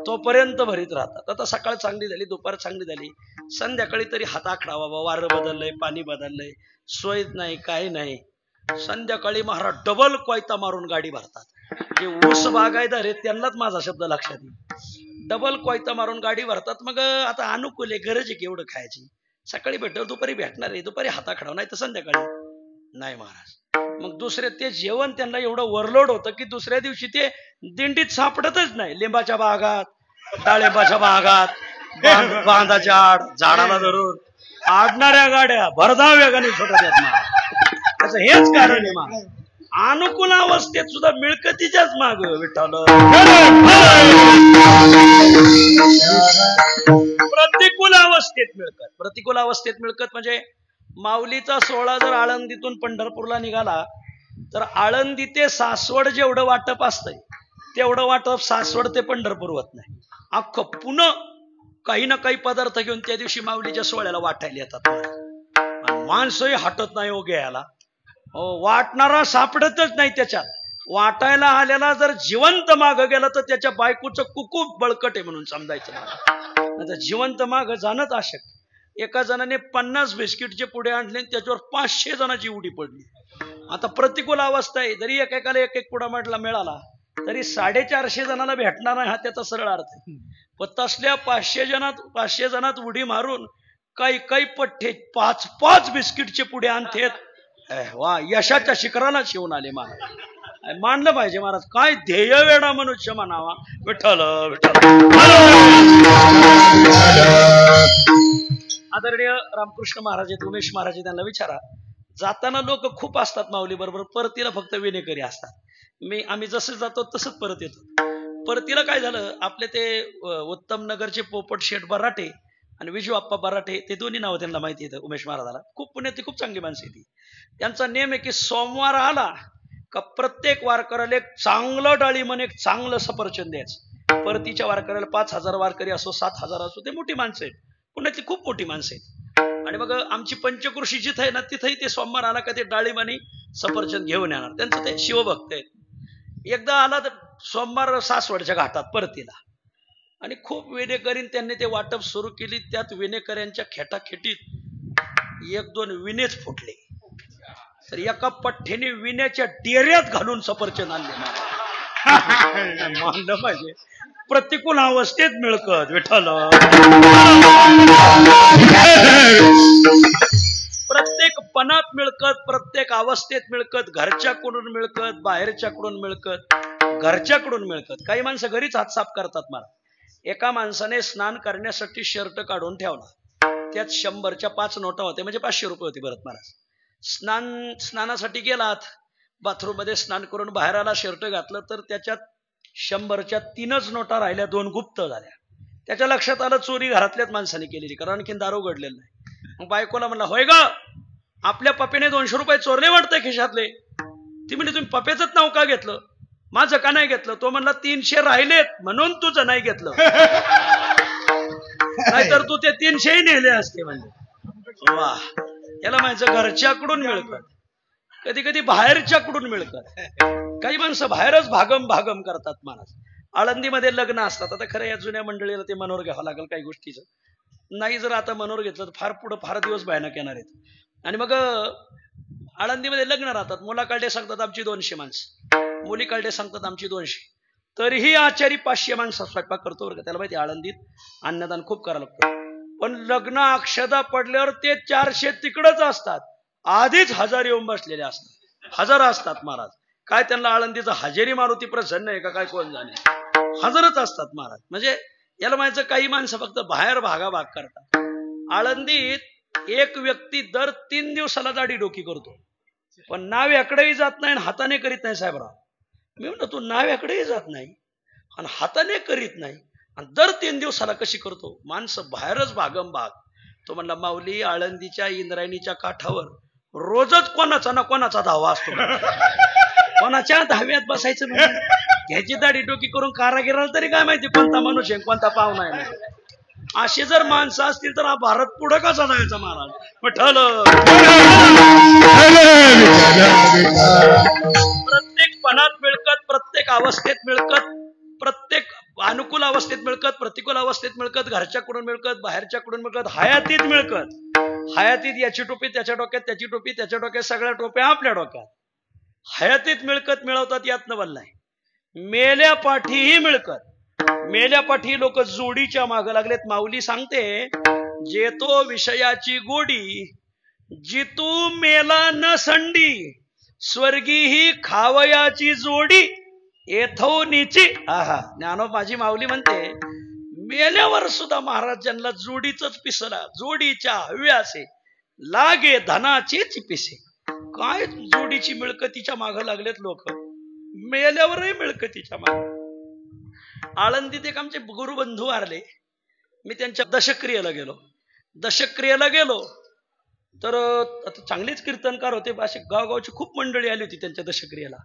तोपर्यंत भरीत राहतात. आता सकाळ चांगली झाली, दुपार चांगली झाली, संध्याकाळी तरी हात आखडावा. वारं बदललंय, पाणी बदललंय, सोय नाही, काही नाही. संध्याकाळी महाराज डबल कोयता मारून गाडी भरतात. जे ऊस बागायदार आहेत त्यांनाच माझा शब्द लक्षात येईल. डबल कोयता मारून गाडी भरतात. मग आता अनुकूल आहे, गरज आहे की एवढं खायची. सकाळी भेटलं दुपारी भेटणार आहे, दुपारी हात आखडावा, नाही तर संध्याकाळी नाही महाराज. मग दुसरे ते जेवण त्यांना एवढं ओव्हरलोड होतं की दुसऱ्या दिवशी ते दिंडीत सापडतच नाही. लिंबाच्या बागात, डाळिंबाच्या बागात, बांधाच्या आड, झाडाला धरून आडणाऱ्या गाड्या भरधाव वेगाने सुटत आहेत. त्याचं हेच कारण आहे. मग अनुकूल अवस्थेत सुद्धा मिळकतीच्याच माग विठ्ठल. प्रतिकूल अवस्थेत मिळकत. प्रतिकूल अवस्थेत मिळकत म्हणजे माऊलीचा सोहळा जर आळंदीतून पंढरपूरला निघाला तर आळंदी ते सासवड जेवढं वाटप असतंय तेवढं वाटप सासवड ते पंढरपूर होत नाही. अख्खं पुणे काही ना काही पदार्थ घेऊन त्या दिवशी माऊलीच्या सोहळ्याला वाटायला येतात. आणि माणसंही हटत नाही हो घ्यायला. वाटणारा सापडतच नाही त्याच्यात. वाटायला आलेला जर जिवंत माग गेला तर त्याच्या बायकोचं कुकूप बळकट आहे म्हणून समजायचं. जिवंत माग जाणंच अशक्य. एका जणाने 50 बिस्किटचे पुढे आणले त्याच्यावर 500 जणांची उडी पडली. आता प्रतिकूल अवस्था आहे. जरी एकेकाला एक एक पुडा म्हटला मिळाला तरी 450 जणांना भेटणार नाही हा त्याचा सरळ अर्थ आहे. पण तसल्या 500 जणात उडी मारून काही पठ्ठे 5 बिस्किटचे पुढे आणतेत. वा, यशाच्या शिखराला शिवून आले महाराज. मानलं पाहिजे महाराज. काय ध्येय वेडा मनुष्य म्हणावा. विठ्ठल विठ्ठल. आदरणीय रामकृष्ण महाराज आहेत, उमेश महाराज त्यांना विचारा. जाताना लोक खूप असतात माऊली बरोबर, परतीला फक्त विनेकरी असतात. आम्ही जसं जातो तसंच परत येतो. परतीला काय झालं, आपले ते उत्तम नगरचे पोपट शेठ बराटे आणि विजू आप्पा बराटे, ते दोन्ही नावं त्यांना माहिती येतं उमेश महाराजाला. खूप पुण्यातली खूप चांगली माणसं येते. त्यांचा नेम आहे की सोमवार आला का प्रत्येक वारकऱ्याला एक चांगलं डाळिंब एक चांगलं सफरचंद द्यायचं. परतीच्या वारकऱ्याला 5,000 वारकरी असो 7,000 असो, ते मोठी माणसं आहेत, पुण्यातली खूप मोठी माणसं आहेत. आणि मग आमची पंचकृषी जिथं आहे ना तिथंही ते सोमवार आला का ते डाळिंब आणि सफरचंद घेऊन येणार. त्यांचं ते शिवभक्त आहेत. एकदा आला तर सोमवार सासवडच्या घाटात परतीला, आणि खूप विनेकरीन त्यांनी ते वाटप सुरू केली. त्यात विनेकऱ्यांच्या खेटाखेटीत 1-2 विनेच फुटले. तर एका पठ्ठेने विण्याच्या डेऱ्यात घालून सफरचंद आणले. मानलं पाहिजे. प्रतिकूल अवस्थेत मिळकत. विठ्ठल. प्रत्येक पणात मिळकत, प्रत्येक अवस्थेत मिळकत. घरच्याकडून मिळकत, बाहेरच्याकडून मिळकत, घरच्याकडून मिळकत. काही माणसं घरीच हात साफ करतात. मला एका माणसाने स्नान करण्यासाठी शर्ट काढून ठेवला. त्यात 100च्या 5 नोटा होते, म्हणजे 500 रुपये होते. भरत महाराज स्नानासाठी गेलात, बाथरूम मध्ये स्नान करून बाहेर आला, शर्ट घातलं तर त्याच्यात 100च्या 3च नोटा राहिल्या, 2 गुप्त झाल्या. त्याच्या लक्षात आलं चोरी घरातल्याच माणसाने केलेली, कारण आणखीन दारू उघडलेलं नाही. मग बायकोला म्हणला, होय ग, आपल्या पप्याने 200 रुपये चोरले वाटतंय खिशातले. ती म्हणजे तुम्ही पप्याचंच नाव का घेतलं, माझं का नाही घेतलं? तो म्हणला 300 राहिलेत म्हणून तुझं नाही घेतलं, नाहीतर तू ते 300ही नेले असते. म्हणजे वा, याला म्हणायचं घरच्याकडून मिळकत, कधी कधी बाहेरच्याकडून मिळकत. काही माणसं बाहेरच भागम करतात. महाराज आळंदीमध्ये लग्न असतात. आता खरं या जुन्या मंडळीला ते मनोर घ्यावं लागेल काही गोष्टीचं. नाही जर आता मनोर घेतलं तर फार दिवस भयानक येणार आहेत. आणि मग आळंदीमध्ये लग्न राहतात. मुलाकडे सांगतात आमची 200 माणसं, मुलीकडे सांगतात आमची 200. तरीही आचारी 500 माणसं स्वयंपाक करतो बरं का. त्याला माहिती आळंदीत अन्नदान खूप करावं लागतं. पण लग्न अक्षदा पडल्यावर ते 400 तिकडच असतात, आधीच 1000 येऊन बसलेले असतात. 1000 असतात. महाराज काय त्यांना आळंदीचं हजेरी मारुती प्रसन्न आहे का काय कोण जाणे, 1000च असतात महाराज. म्हणजे याला म्हणायचं काही माणसं फक्त बाहेर भागाभाग करतात. आळंदीत एक व्यक्ती दर 3 दिवसाला दाढी डोकी करतो, पण नाव्याकडेही जात नाही आणि हाताने करीत नाही. साहेबराव, मी म्हणतो तू नाव्याकडेही जात नाही आणि हाताने करीत नाही आणि दर 3 दिवसाला कशी करतो? माणसं बाहेरच भागम भाग. तो म्हणला, माऊली आळंदीच्या इंद्रायणीच्या काठावर रोजच कोणाचा ना कोणाचा धावा असतो. कोणाच्या धाव्यात बसायचं म्हणजे घ्यायची दाढी डोकी करून कारागिराला तरी काय माहिती कोणता माणूस आहे कोणता पाहुणा आहे. अशी जर माणसं असतील तर हा भारत पुढे कसा जायचा महाराज. विठ्ठल. प्रत्येक पणात मिळकत, प्रत्येक अवस्थेत मिळकत, प्रत्येक अनुकूल अवस्थेत मिळकत, प्रतिकूल अवस्थेत मिळकत, घरच्याकडून मिळकत, बाहेरच्याकडून मिळकत, हयातीत मिळकत. हयातीत याची टोपी त्याच्या डोक्यात, त्याची टोपी त्याच्या डोक्यात, सगळ्या टोप्या आपल्या डोक्यात. हयातीत मिळकत मिळवतात यातनं वल्लाय. मेल्या पाठीही मिळकत. मेल्या पाठी लोक जोडीच्या माग लागलेत. माऊली सांगते, जेतो विषयाची गोडी, जितू मेला न संडी, स्वर्गी ही खावयाची जोडी, येथोनीची. आहा, ज्ञानो माझी माऊली म्हणते, मेल्यावर सुद्धा महाराजांना जोडीच पिसला, जोडीच्या हव्यासे लागे धनाचेच पिसे. काय जोडीची मिळकतीच्या माग लागलेत लोक, मेल्यावरही मिळकतीच्या माग. आळंदीत एक आमचे गुरुबंधू वारले. मी त्यांच्या दशक्रियेला गेलो तर चांगलेच कीर्तनकार होते. असे गावगावची खूप मंडळी आली होती त्यांच्या दशक्रियेला.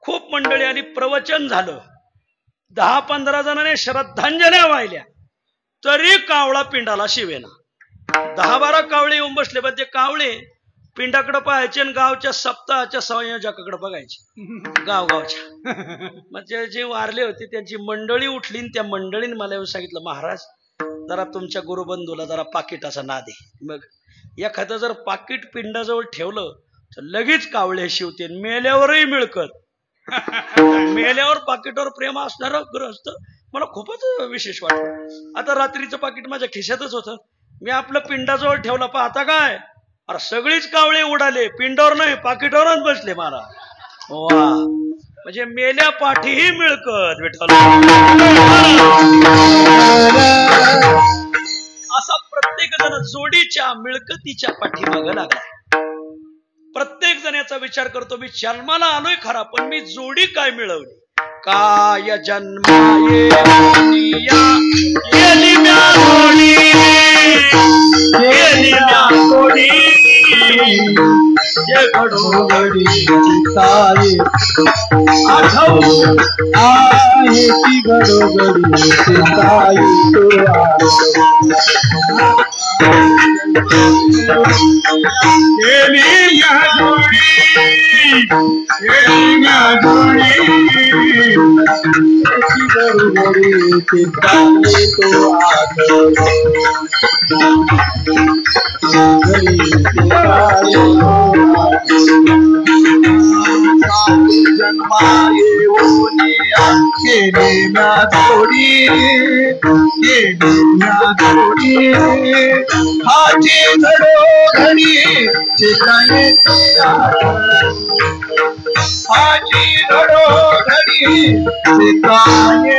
खूप मंडळी आली, प्रवचन झालं, 10-15 जणांनी श्रद्धांजल्या वाहिल्या. तरी कावळा पिंडाला शिवेना. 10-12 कावळे येऊन बसले, पण ते कावळे पिंडाकडे पाहायचे आणि गावच्या सप्ताहाच्या संयोजकाकडे बघायचे, गावगावच्या. म्हणजे जे वारले होते त्यांची मंडळी उठली, त्या मंडळीने मला येऊन सांगितलं, महाराज जरा तुमच्या गुरुबंधूला जरा पाकिटाचा नाद आहे. मग एखादं जर पाकिट पिंडाजवळ ठेवलं तर लगेच कावळे शिवते, मेल्यावरही मिळकत. मेल्यावर पाकिटावर प्रेम असणारा ग्रस्त मला खूपच विशेष वाटतं. आता रात्रीचं पाकिट माझ्या खिशातच होतं, मी आपलं पिंडाजवळ ठेवलं, पाहता काय, अरे सगळीच कावळे उडाले, पिंडावर नाही पाकिटावरच बसले मला. वा, म्हणजे मेल्या पाठीही मिळकत विठ्ठल. असा प्रत्येक जण जोडीच्या मिळकतीच्या पाठीमागं लागला. प्रत्येक जण याचा विचार करतो, मी जन्माला आलोय खरा, पण मी जोडी काय मिळवली. काय जन्माये गेली म्या जोडी, गेली म्या जोडी, जे घडोघडी चिताये आठवू आहे ती घडोघडी चिताये गेली या जोडी, गेली या जोडी, घडोघडी चिताये तो जन्माये ओनिया गेली म्या जोडी, गेली म्या जोडी, हाची घडोघडी चिताये हाची घडोघडी चिताये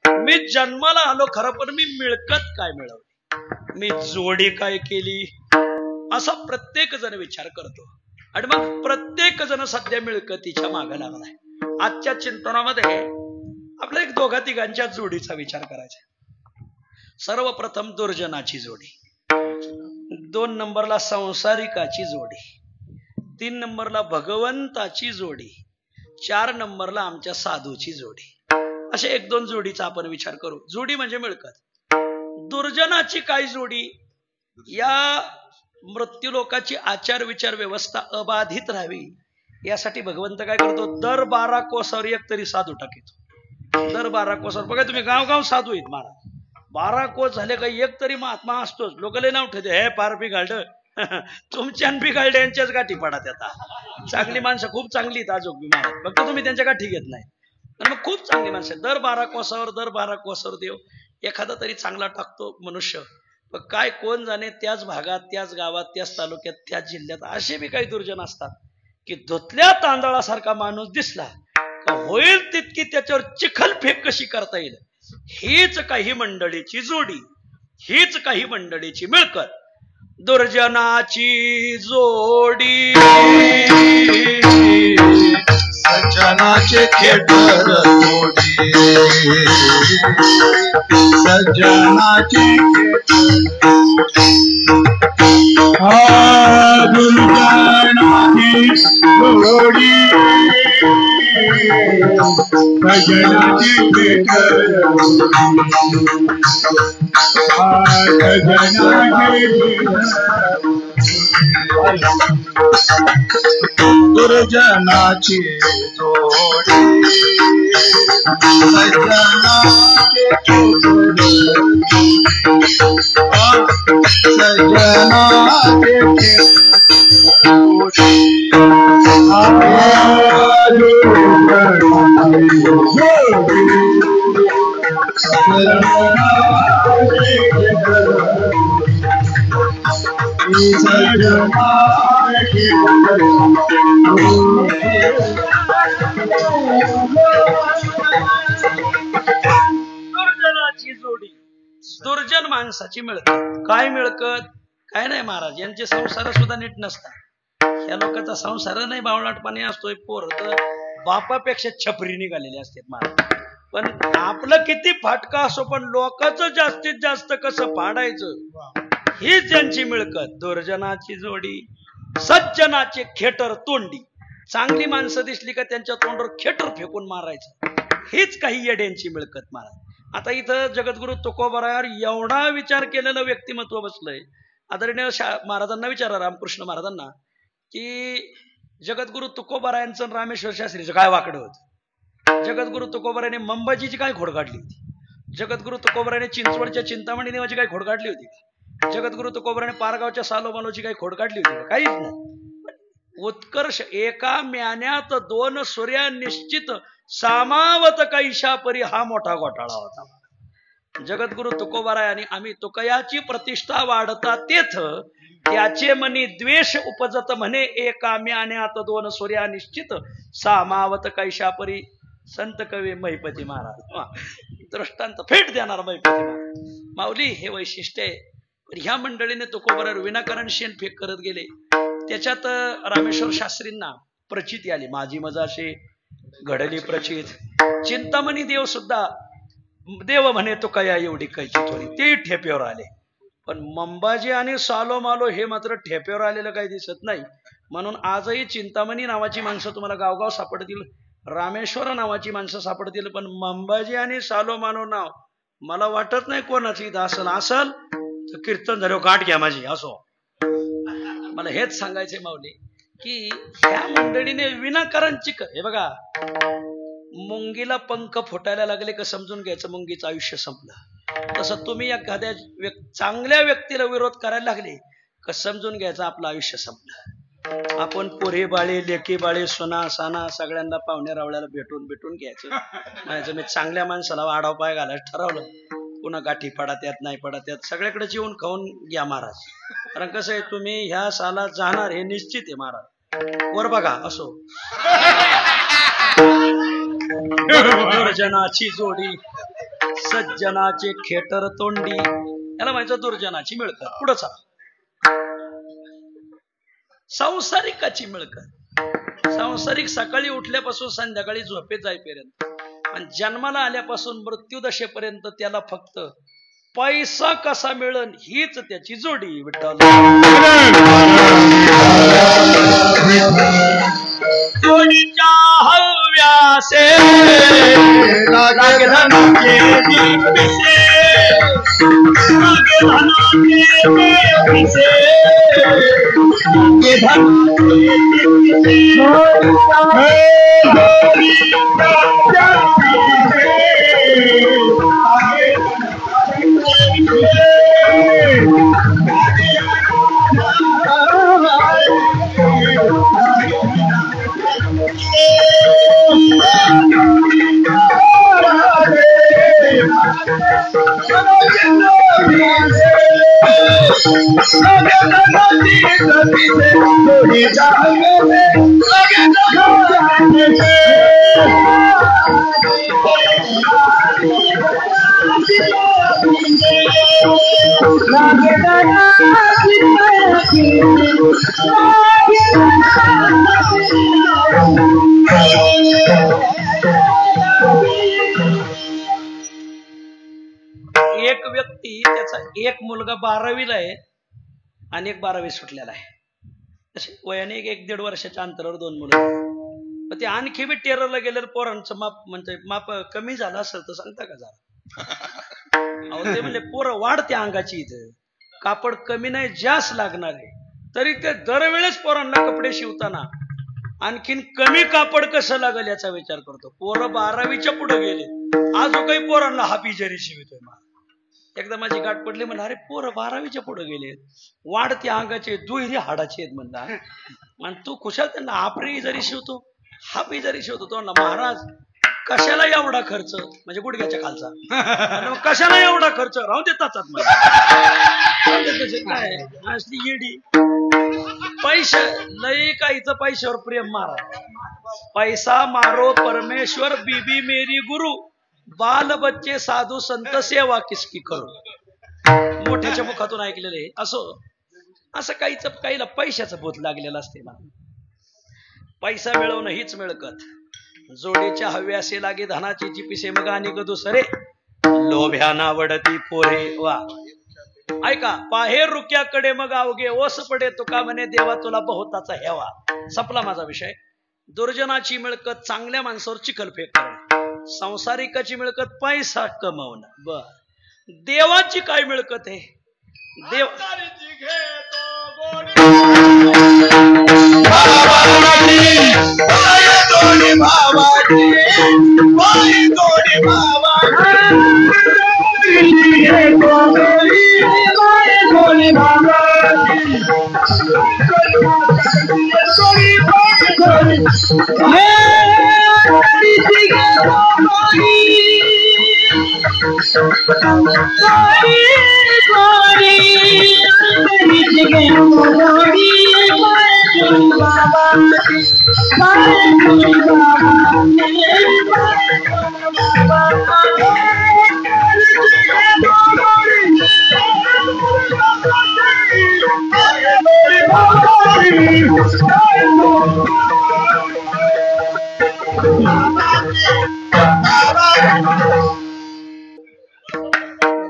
मी जन्माला आलो खरं, पण मी मिळकत काय मिळवली, मी जोडी काय केली, असा प्रत्येक जण विचार करतो. आणि मग प्रत्येक जण सध्या मिळकतीच्या मागे लागलाय. आजच्या चिंतनामध्ये आपल्या एक 2-3 जोडीचा विचार करायचा. सर्वप्रथम दुर्जनाची जोडी, 2 नंबरला संसारिकाची जोडी, 3 नंबरला भगवंताची जोडी, 4 नंबरला आमच्या साधूची जोडी. असे 1-2 जोडीचा आपण विचार करू. जोडी म्हणजे मिळकत. दुर्जनाची काय जोडी, या मृत्यू लोकाची आचार विचार व्यवस्था अबाधित राहावी यासाठी भगवंत काय करतो, दर 12 कोसावर एक तरी साधू टाकीतो. दर 12 कोसावर बघा तुम्ही, गाव साधू आहेत महाराज. 12 कोस झाले का एक तरी महात्मा असतोच. लोक लय नाव ठेवते, हे पार बिघाडलं, तुमच्या बिघाडले यांच्याच गाठी पडत येतात. चांगली माणसं खूप चांगली आहेत आजोबी महाराज, फक्त तुम्ही त्यांच्या गाठी घेत नाही. आणि मग खूप चांगली माणसं दर 12 कोसावर देव एखादा तरी चांगला टाकतो मनुष्य. पण काय कोण जाणे, त्याच भागात, त्याच गावात, त्याच तालुक्यात, त्याच जिल्ह्यात असे बी काही दुर्जन असतात की धुतल्या तांदळासारखा माणूस दिसला का होईल तितकी त्याच्यावर चिखल फेक कशी करता येईल, हीच काही मंडळीची जोडी, हीच काही मंडळीची मिळकत. दुर्जनाची जोडी सज्जनाचे खेटर जोडी, सज्जनाचे दुर्जनाची जोडी, सज्जनाचे खेटर दुर्जनाची जोडी, सज्जनाचे जोडी, सज्जनाचे दुर्जनाची जोडी, दुर्जन माणसाची मिळकत. काय मिळकत, काय नाही महाराज, यांचे संसार सुद्धा नीट नसतात. या लोकांचा संसार नाही बावळाटपणे असतोय, पोर तर बापापेक्षा छपरी निघालेले असतात महाराज. पण आपलं किती फाटका असो, पण लोकांचं जास्तीत जास्त कसं फाडायचं हीच त्यांची मिळकत. दुर्जनाची जोडी सज्जनाचे खेटर तोंडी. चांगली माणसं दिसली का त्यांच्या तोंडावर खेटर फेकून मारायचं, हीच काही येड्यांची मिळकत महाराज. आता इथं जगद्गुरु तुकोबारायावर एवढा विचार केलेलं व्यक्तिमत्व बसलंय. आदरणीय महाराजांना विचारा, रामकृष्ण महाराजांना, की जगद्गुरु तुकोबारायांचं रामेश्वर शास्त्रीचं काय वाकडं होतं. जगद्गुरु तुकोबारायाने मंबाजीची काय खोड काढली होती. जगद्गुरु तुकोबारायाने चिंचवडच्या चिंतामणी देवाची काय खोड काढली होती. जगद्गुरु तुकोबारायाने पारगावच्या सालोमालोची काही खोड काढली होती. काहीच नाही. उत्कर्ष एका म्यान्यात दोन सूर्या निश्चित सामावत कैशा परी हा मोठा घोटाळा होता. जगद्गुरु तुकोबारायाने आम्ही तुकयाची प्रतिष्ठा वाढता तेथ त्याचे मनी द्वेष उपजत म्हणे, एका म्यान्यात दोन सूर्या निश्चित सामावत कैशा परी. संत कवी महिपती महाराज दृष्टांत फेट देणार महिपती महाराज. माऊली हे वैशिष्ट्य आहे. पण ह्या मंडळीने तुकोबारावर विनाकारण शेणफेक करत गेले. त्याच्यात रामेश्वर शास्त्रींना प्रचिती आली. माझी मजाशे घडली प्रचित. चिंतामणी देव सुद्धा देव म्हणे तो काय एवढी कैची थोडी, ते ठेप्यावर आले. पण मंबाजी आणि सालोमालो हे मात्र ठेप्यावर आलेलं काही दिसत नाही. म्हणून आजही चिंतामणी नावाची माणसं तुम्हाला गावगाव सापडतील, रामेश्वर नावाची माणसं सापडतील, पण मंबाजी आणि सालोमालो नाव मला वाटत नाही कोणाची इथं असल. असल तर कीर्तन झालं गाठ घ्या माझी असो. मला हेच सांगायचंय माऊली, की ह्या मंडळीने विनाकारणची हे बघा, मुंगीला पंख फुटायला लागले का समजून घ्यायचं मुंगीचं आयुष्य संपलं. तसं तुम्ही एखाद्या चांगल्या व्यक्तीला विरोध करायला लागले का समजून घ्यायचं आपलं आयुष्य संपलं. आपण पोरे बाळे लेकी बाळे सुना साना सगळ्यांना पाहुणे रावळ्याला भेटून घ्यायचं. म्हणायचं मी चांगल्या माणसाला आडाव पाय घालायचं ठरवलं, पुन्हा गाठी पडत यात नाही पडत यात सगळ्याकडे जेवून खाऊन घ्या महाराज. कारण कसं आहे, तुम्ही ह्या साला जाणार हे निश्चित आहे महाराज. वर बघा असो. दुर्जनाची जोडी सज्जनाचे खेटर तोंडी, याला म्हणायचं दुर्जनाची मिळकत. पुढं चला. सांसारिकाची मिळकत. सांसारिक सकाळी उठल्यापासून संध्याकाळी झोपेत जाईपर्यंत आणि जन्माला आल्यापासून मृत्यूदशेपर्यंत त्याला फक्त पैसा कसा मिळन हीच त्याची जोडी. विठ्ठल जोडीच्या हव्यासे एक व्यक्ती त्याचा एक मुलगा 12वीला आहे आणि एक 12वी सुटलेला आहे. असे वयाने 1-1.5 वर्षाच्या अंतरावर 2 मुलं. पण ते आणखी बी टेररला गेलेलं पोरांचं माप कमी झालं असेल तर सांगता का जरा. अहो ते म्हणजे पोरं वाढते अंगाची, इथं कापड कमी नाही जास्त लागणार आहे, तरी ते दरवेळेस पोरांना कपडे शिवताना आणखीन कमी कापड कसं लागेल याचा विचार करतो. पोरं 12वीच्या पुढे गेले, आजो काही पोरांना हा बिजारी शिवतोय. एकदा माझी गाठ पडली, म्हणा अरे पोरं 12वीच्या पुढे गेले, वाढते अंगाचे दुहेरी हाडाचे आहेत म्हणला, आणि तू खुशाल त्यांना आपरी जरी शिवतो हापी जरी शिवतो. तो महाराज कशाला एवढा खर्च, म्हणजे गुडघ्याच्या खालचा, कशाला एवढा खर्च, राहू देतात काय असली येडी. पैसा लई काहीच पैशावर प्रेम मारा. पैसा मारो परमेश्वर बीबी मेरी गुरु, बाल बच्चे साधू संत सेवा किसकी करू. मोठ्याच्या मुखातून ऐकलेले असो. असं काहीला पैशाचं भूत लागलेलं असते मला. पैसा मिळवणं हीच मिळकत. जोडीच्या हव्यासे लागे धनाची जी पिसे मग आणि दुसरे लोभ्या नावडती पोरे. वा ऐका, पाहेर रुक्याकडे मग अवघे ओस पडे तुका म्हणे देवा तुला बहुताचा हेवा. संपला माझा विषय. दुर्जनाची मिळकत चांगल्या माणसावर चिखलफेक करणं, संसारिकाची मिळकत पैसा कमवणं. बर, देवाची काय मिळकत आहे? देव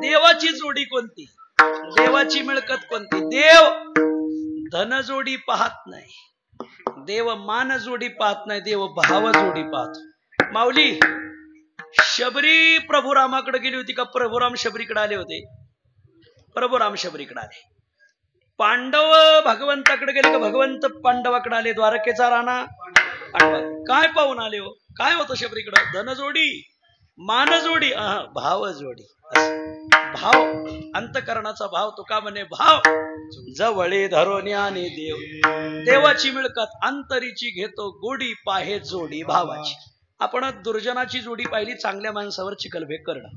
देवाची जोडी कोणती? देवाची मिळकत कोणती? देव धनजोडी पाहत नाही, देव मान जोडी पाहत नाही, देव भाव जोडी पाहतो. माऊली, शबरी प्रभू रामाकडे गेली होती का? प्रभुराम शबरीकडे आले होते? प्रभुराम शबरीकडे आले. पांडव भगवंताकडे गेले का? भगवंत पांडवाकडे आले. द्वारकेचा राणा पांडवा. काय पाहून आले हो? काय होतं शबरीकडे? धनजोडी, मानजोडी, भाव जोडी. भाव, अंतकरणाचा भाव. तो का म्हणे भाव जवळे धरोनी आणि देव. देवाची मिळकत अंतरीची घेतो गोडी, पाहे जोडी भावाची. आपण दुर्जनाची जोडी पाहिली चांगल्या माणसावर चिखलफेक करणं,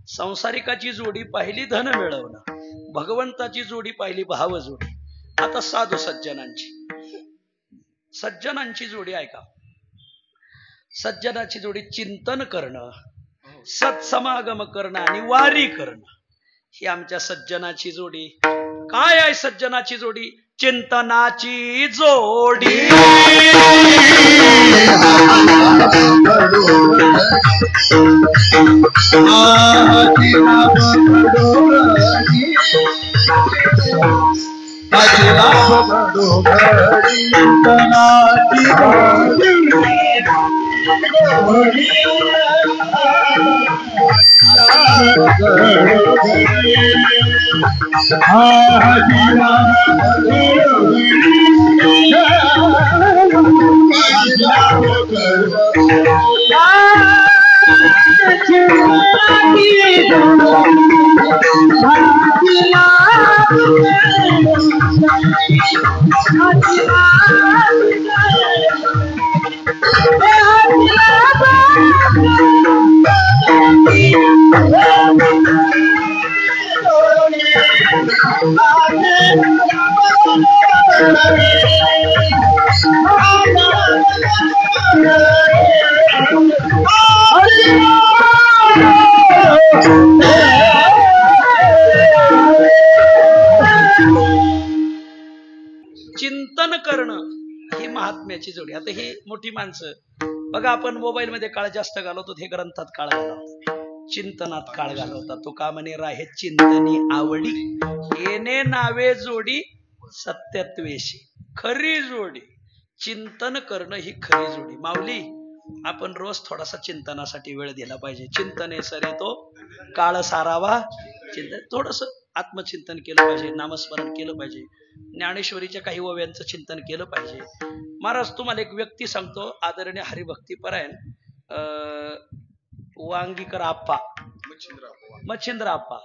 संसारिकाची जोडी पाहिली धन मिळवणं, भगवंताची जोडी पाहिली भाव जोडी. आता साधू सज्जनांची जोडी ऐका. सज्जनाची जोडी चिंतन करणं, सत्समागम करणं आणि वारी करणं, ही आमच्या सज्जनाची जोडी. काय आहे सज्जनाची जोडी? चिंतनाची जोडी. चिंतन करणं ही महात्म्याची जोडी. आता ही मोठी माणसं बघा, आपण मोबाईल मध्ये काळ जास्त घालवतो, हे ग्रंथात काळ घालवतात, चिंतनात काळ घालवतात. तो का म्हणे राहे चिंतनी आवडी, येणे नावे जोडी सत्यत्वेशी. खरी जोडी चिंतन करणं ही खरी जोडी. माऊली, आपण रोज थोडासा चिंतनासाठी वेळ दिला पाहिजे. चिंतने सरे तो काळ सारावा. चिंतन, थोडस आत्मचिंतन केलं पाहिजे, नामस्मरण केलं पाहिजे, ज्ञानेश्वरीच्या काही ओव्यांचं चिंतन केलं पाहिजे. महाराज, तुम्हाला एक व्यक्ती सांगतो, आदरणीय हरिभक्तीपरायण वांगीकर आप्पा, मच्छिंद्र आप्पा.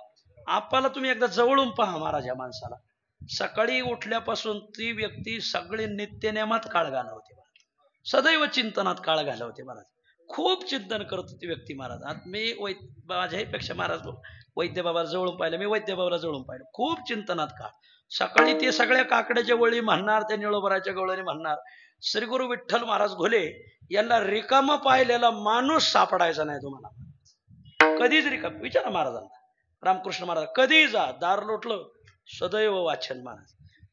आप्पाला तुम्ही एकदा जवळून पहा महाराज. या माणसाला सकाळी उठल्यापासून ती व्यक्ती सगळे नित्यनेमात काळ घालवते, सदैव चिंतनात काळ घालवते महाराज. खूप चिंतन करत ती व्यक्ती महाराज. आता मी माझ्याही पेक्षा महाराज वैद्य बाबा जवळून पाहिलं, मी वैद्य बाबाला जवळून पाहिलं. खूप चिंतनात काळ. सकाळी ते सगळ्या काकड्याच्या वळी म्हणणार, त्या निळोबराच्या गवळणी म्हणणार, श्री गुरु विठ्ठल महाराज घोले यांना रिकामा पाहिलेला माणूस सापडायचा नाही तुम्हाला. कधीच रिकाम. विचारा महाराजांना, रामकृष्ण महाराज, कधी जा, दार लोटलं सदैव वाचन महाराज.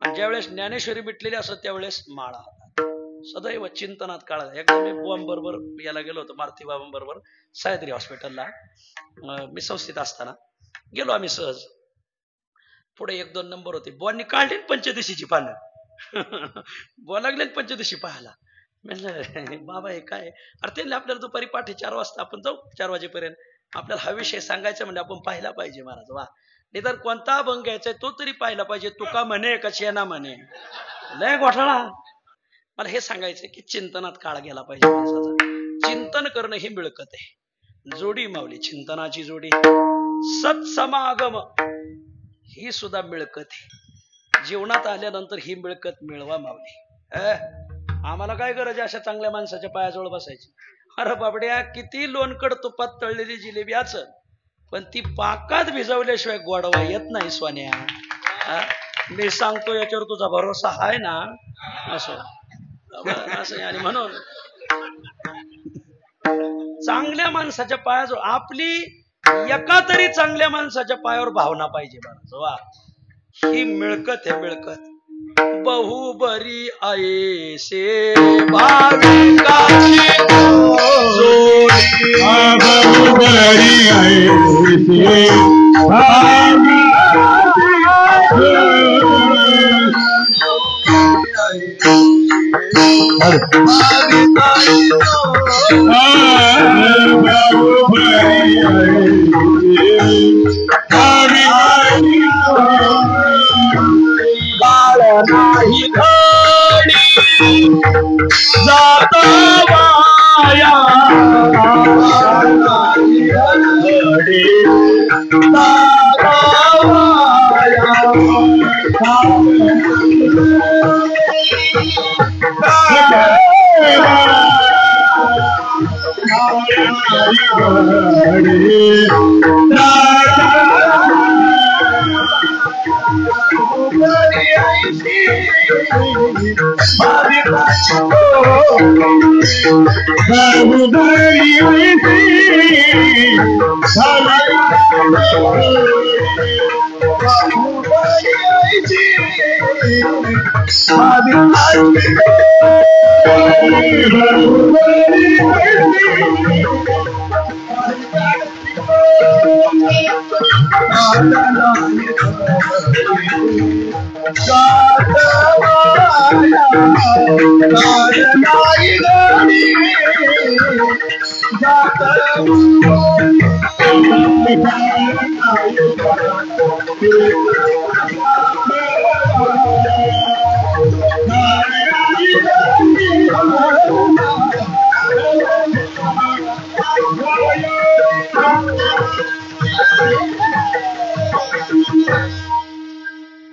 आणि ज्यावेळेस ज्ञानेश्वरी मिटलेली असत त्यावेळेस माळा हातात, सदैव चिंतनात काळा. एकदा मी बुवां बरोबर याला गेलो होतो, मारुती बाबांबरोबर सह्याद्री हॉस्पिटलला. मी संस्थेत असताना गेलो आम्ही सहज. पुढे 1-2 नंबर होते. बुवांनी काढली पंचदशीची पानं. बुवा लागले पंचदशी पाहायला. म्हणलं बाबा हे काय? अरे त्यांनी आपल्याला दुपारी पाठी 4 वाजता आपण जाऊ, 4 वाजेपर्यंत आपल्याला हा विषय सांगायचा म्हणजे आपण पाहिला पाहिजे महाराज. वा, निदान कोणता अभंग घ्यायचाय तो तरी पाहिला पाहिजे. तुका म्हणे का शेणा म्हणे, लय घोटाळा. मला हे सांगायचंय की चिंतनात काळ गेला पाहिजे माणसाचा. चिंतन करणं ही मिळकत आहे. जोडी मावली चिंतनाची जोडी, सत्समागम ही सुद्धा मिळकत आहे. जीवनात आल्यानंतर ही मिळकत मिळवा मावली. आम्हाला काय गरज आहे अशा चांगल्या माणसाच्या पायाजवळ बसायची? अरे बाबड्या, किती लोणकड तुपात तळलेली जिलेबी असेल, पण ती पाकात भिजवल्याशिवाय गोडवा येत नाही सोन्या. मी सांगतो याच्यावर तुझा भरोसा आहे ना? असं असं. आणि म्हणून चांगल्या माणसाच्या पायाजवळ आपली एका तरी चांगल्या माणसाच्या पायावर भावना पाहिजे महाराज. वा, ही मिळकत आहे मिळकत. बहुबरी ऐसे भाविकाची जोडी, बहुबरी ऐसे नाही घडी जाता वाया, घडी जाता वाया.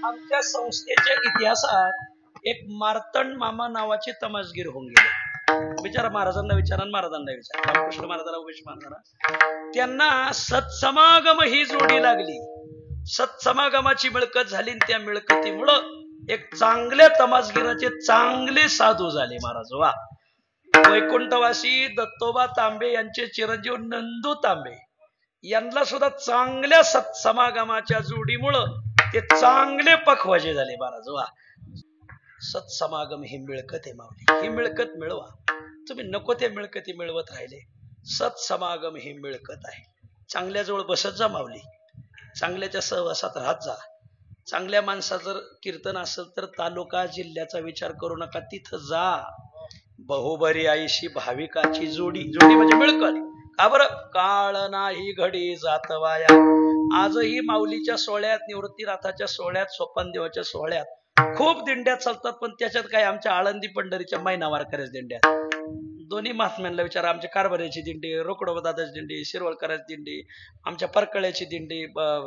आमच्या संस्थेच्या इतिहासात एक मार्तंड मामा नावाचे तमासगीर होऊन गेले. विचारा महाराजांना, विचारा महाराजांना विचारा, रामकृष्ण महाराजांना, उमेश महाराजांना. त्यांना सत्समागम ही जोडी लागली. सत्समागमाची मिळकत झाली. त्या मिळकतीमुळं एक चांगल्या तमासगीराचे चांगले साधू झाले महाराज. वा, वैकुंठवासी दत्तोबा तांबे यांचे चिरंजीव नंदू तांबे यांना सुद्धा चांगल्या सत्समागमाच्या जोडीमुळं ते चांगले पखवाजे झाले महाराज. वा, सत्समागम ही मिळकत आहे मावली. ही मिळकत मिळवा. तुम्ही नको ते मिळकती मिळवत राहिले. सत्समागम ही मिळकत आहे. चांगल्या जवळ बसत जा मावली. चांगल्याच्या सहवासात राहत जा. चांगल्या माणसाचं जर कीर्तन असेल तर तालुका जिल्ह्याचा विचार करू नका, तिथं जा. बहुबरी आईशी भाविकाची जोडी, जोडी म्हणजे मिळकत. का बरं? काळ नाही घडी जात वाया. आजही माऊलीच्या सोहळ्यात, निवृत्तीनाथाच्या सोहळ्यात, सोपान देवाच्या सोहळ्यात खूप दिंड्या चालतात. पण त्याच्यात काय आमच्या आळंदी पंढरीच्या महिना वारकऱ्याच दिंड्या. दोन्ही महात्म्यांना विचारा. आमच्या कारभाऱ्याची दिंडी, रोकडोबादाची दिंडी, शिरवळकराची दिंडी, आमच्या परकळ्याची दिंडी,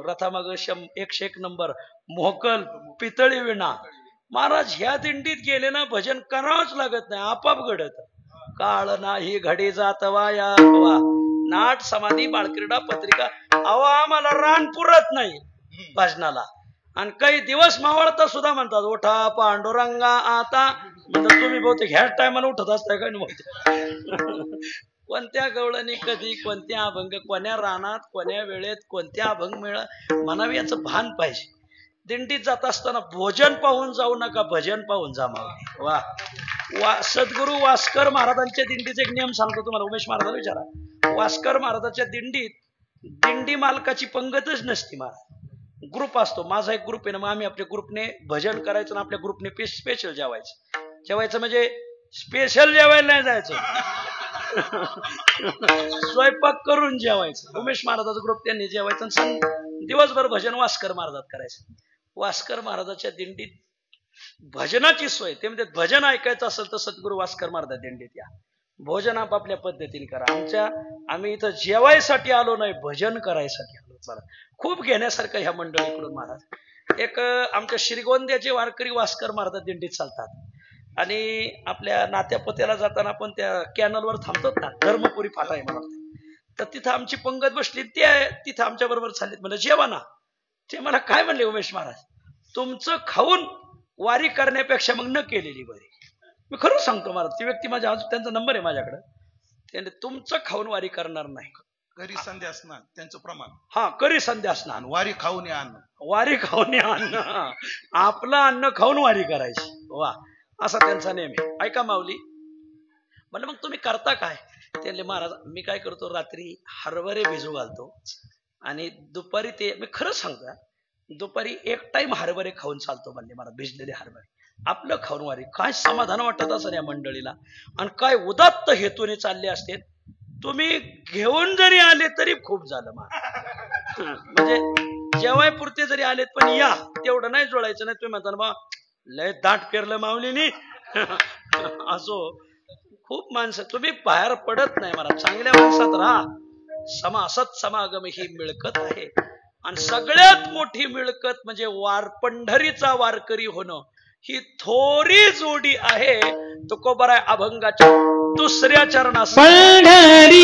रथामाग 101 नंबर मोहकल पितळी विणा. महाराज ह्या दिंडीत गेले ना भजन करावंच लागत नाही, आपाप घडत. काळ नाही घडी जात वाया. नाट, समाधी, बाळक्रीडा, पत्रिका, अहो आम्हाला रान पुरत नाही भजनाला. आणि काही दिवस मावळता सुद्धा म्हणतात उठा पांडुरंगा आता. म्हणजे तुम्ही बहुतेक ह्याच टायमाला उठत असताय काय नाही? कोणत्या गवळणी कधी, कोणत्या अभंग, कोण्या रानात, कोण्या वेळेत कोणत्या अभंग मिळ म्हणावे याचं भान पाहिजे. दिंडीत जात असताना भोजन पाहून जाऊ नका, भजन पाहून जा माऊली. वा सद्गुरू वास्कर महाराजांच्या दिंडीचा एक नियम सांगतो तुम्हाला. उमेश महाराजांना विचारा. वास्कर महाराजांच्या दिंडीत दिंडी मालकाची पंगतच नसती महाराज. ग्रुप असतो. माझा एक ग्रुप आहे ना, मग आम्ही आपल्या ग्रुपने भजन करायचं ना आपल्या ग्रुपने स्पेशल जेवायचं म्हणजे स्पेशल जेवायला नाही जायचं. स्वयंपाक करून जेवायचं. उमेश महाराजाचा ग्रुप त्यांनी जेवायचं आणि दिवसभर भजन वास्कर महाराजात करायचं. वास्कर महाराजाच्या दिंडीत भजनाची सोय. ते म्हणजे भजन ऐकायचं असेल तर सद्गुरू वास्कर महाराज दिंडीत या. भोजन आपापल्या पद्धतीने करा. आम्ही इथं जेवायसाठी आलो नाही, भजन करायसाठी आलो महाराज. खूप घेण्यासारखं ह्या मंडळीकडून महाराज. एक आमच्या श्रीगोंद्याचे वारकरी वास्कर महाराज दिंडीत चालतात आणि आपल्या नात्यापोत्याला जाताना आपण त्या कॅनलवर थांबतात ना, धर्मपुरी फाटा आहे मला, तर तिथं आमची पंगत बसली. ते तिथं आमच्या बरोबर चाललीत. म्हणजे जेवा ना. ते मला काय म्हणले, उमेश महाराज तुमचं खाऊन वारी करण्यापेक्षा मग न केलेली बरी. मी खरंच सांगतो महाराज. ती व्यक्ती माझ्या त्यांचा नंबर आहे माझ्याकडे. त्याने तुमचं खाऊन वारी करणार नाही. करी संध्या स्नान त्यांचं प्रमाण. हा, करी संध्या स्नान, वारी खाऊन या अन्न, वारी खाऊन अन्न, आपलं अन्न खाऊन वारी करायची. वा, असा त्यांचा नेम आहे. ऐका माऊली, म्हणलं मग तुम्ही करता काय? त्यांनी महाराज मी काय करतो, रात्री हरभरे भिजू घालतो आणि दुपारी ते, मी खरंच सांगतो, दुपारी एक टाइम हरभरे खाऊन चालतो म्हणले महाराज. भिजलेले हरभरे आपलं खाऊन वारी. काय समाधान वाटत असं या मंडळीला. आणि काय उदात्त हेतूने चालले असते. तुम्ही घेऊन जरी आले तरी खूप झालं महाराज. म्हणजे जेवाय पुरते जरी आलेत पण या, तेवढं नाही जोडायचं. नाही तुम्ही म्हणता बा लय दाट पेरलं माऊलीनी असो. खूप माणसं, तुम्ही बाहेर पडत नाही महाराज. चांगल्या माणसात राहा. असत समागम ही मिळकत आहे. आणि सगळ्यात मोठी मिळकत म्हणजे पंढरीचा वारकरी होणं. ही थोरी जोडी आहे. तुकोबराय अभंगाच्या दुसऱ्या चरणास पंढरीचे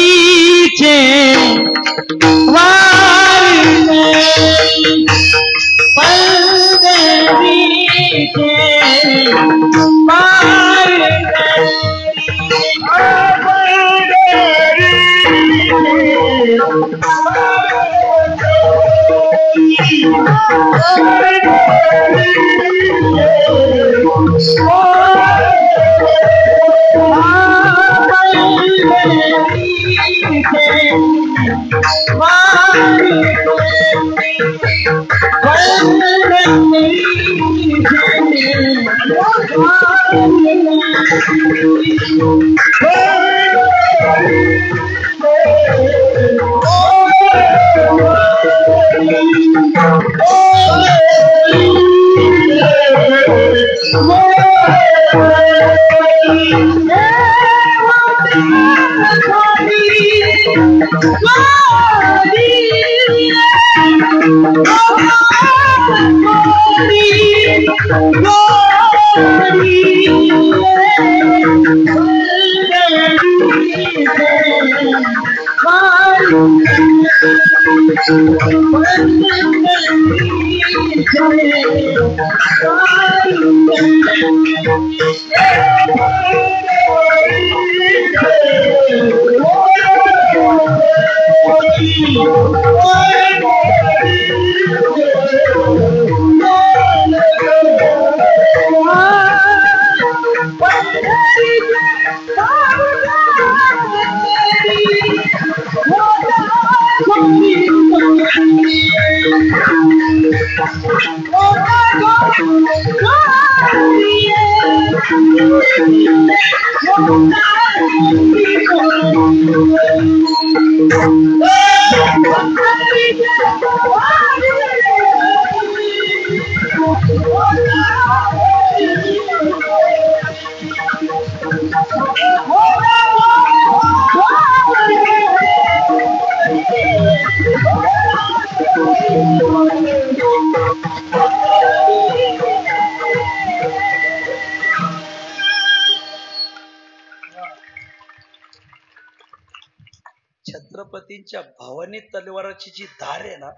छत्रपतींच्या भवानी तलवाराची जी धार आहे ना,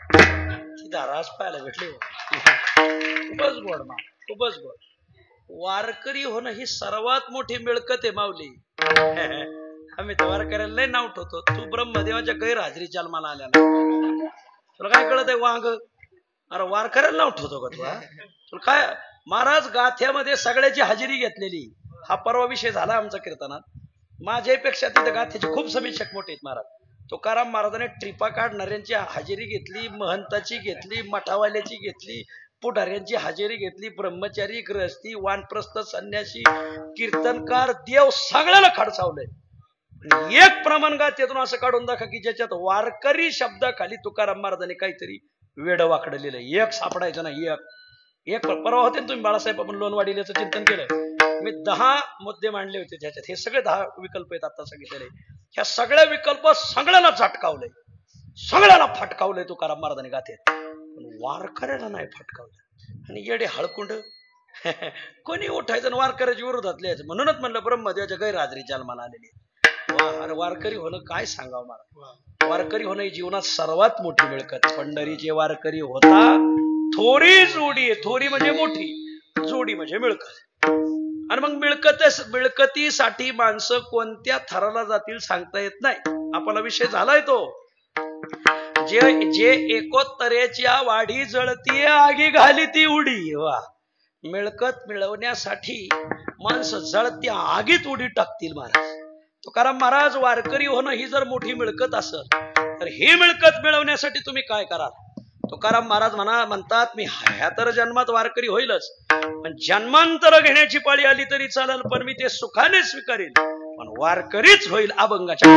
ती धार आज पाहायला भेटली. खूपच गोड मा, खूपच गोड. वारकरी होणं ही सर्वात मोठी मिळकत आहे माऊली. आम्ही तर वारकऱ्याला लय नाव ठेवतो. तू ब्रह्मदेवाच्या गैरहजेरी जन्माला आल्या ना, तुला काय कळत आहे? वांग अरे वारकऱ्याला नाव ठेवतो का तुला? तुला काय महाराज गाथ्यामध्ये सगळ्याची हजेरी घेतलेली. हा परवा विषय झाला आमचा कीर्तनात. माझ्यापेक्षा तिथे गाथ्याचे खूप समीक्षक मोठे आहेत महाराज. तुकाराम महाराजांनी ट्रिपा काढणाऱ्यांची हजेरी घेतली, महंताची घेतली, मठावाल्याची घेतली, पुढाऱ्यांची हजेरी घेतली, ब्रह्मचारी, गृहस्थी, वानप्रस्थ, संन्यासी, कीर्तनकार, देव सगळ्याला खडसावलंय. एक प्रमाण गाथ्यातून असं काढून दाखवा की ज्याच्यात वारकरी शब्दाखाली तुकाराम महाराजांनी काहीतरी वेड वाकडलेलं. एक सापडायचं नाही. एक परवा होते तुम्ही बाळासाहेब आपण लोणवाडील्याचं चिंतन केलं. मी 10 मुद्दे मांडले होते त्याच्यात. हे सगळे 10 विकल्प आहेत आता सांगितलेले. ह्या सगळ्या विकल्प सगळ्याला झटकावलंय, सगळ्याला फटकावलंय तुकाराम महाराजांनी गाथ्यात. पण वारकऱ्याला नाही फटकावलं. आणि येडे हळकुंड कोणी उठायचं आणि वारकऱ्याच्या विरोधात लिहायचं. म्हणूनच म्हणलं ब्रह्मदेवाच्या गैरहाजरी जन्माला आलेली. अरे वारकरी होणं काय सांगावं मला. वारकरी होणं ही जीवनात सर्वात मोठी मिळकत. पंढरीचे वारकरी होता थोडी जोडी, थोडी म्हणजे मोठी, जोडी म्हणजे मिळकत. आणि मग मिळकतीसाठी माणसं कोणत्या थराला जातील सांगता येत नाही. आपला विषय झालाय तो. जे एकोत्तरेच्या वाढी जळती आगी घाली ती उडी. वा, मिळकत मिळवण्यासाठी माणसं जळत्या आगीत उडी टाकतील महाराज. तुकाराम महाराज वारकरी होणं ही जर मोठी मिळकत असेल तर ही मिळकत मिळवण्यासाठी तुम्ही काय कराल? तुकाराम महाराज म्हणतात मी ह्या तर जन्मात वारकरी होईलच, पण जन्मांतर घेण्याची पाळी आली तरी चालेल, पण मी ते सुखाने स्वीकारेल, पण वारकरीच होईल अभंगाच्या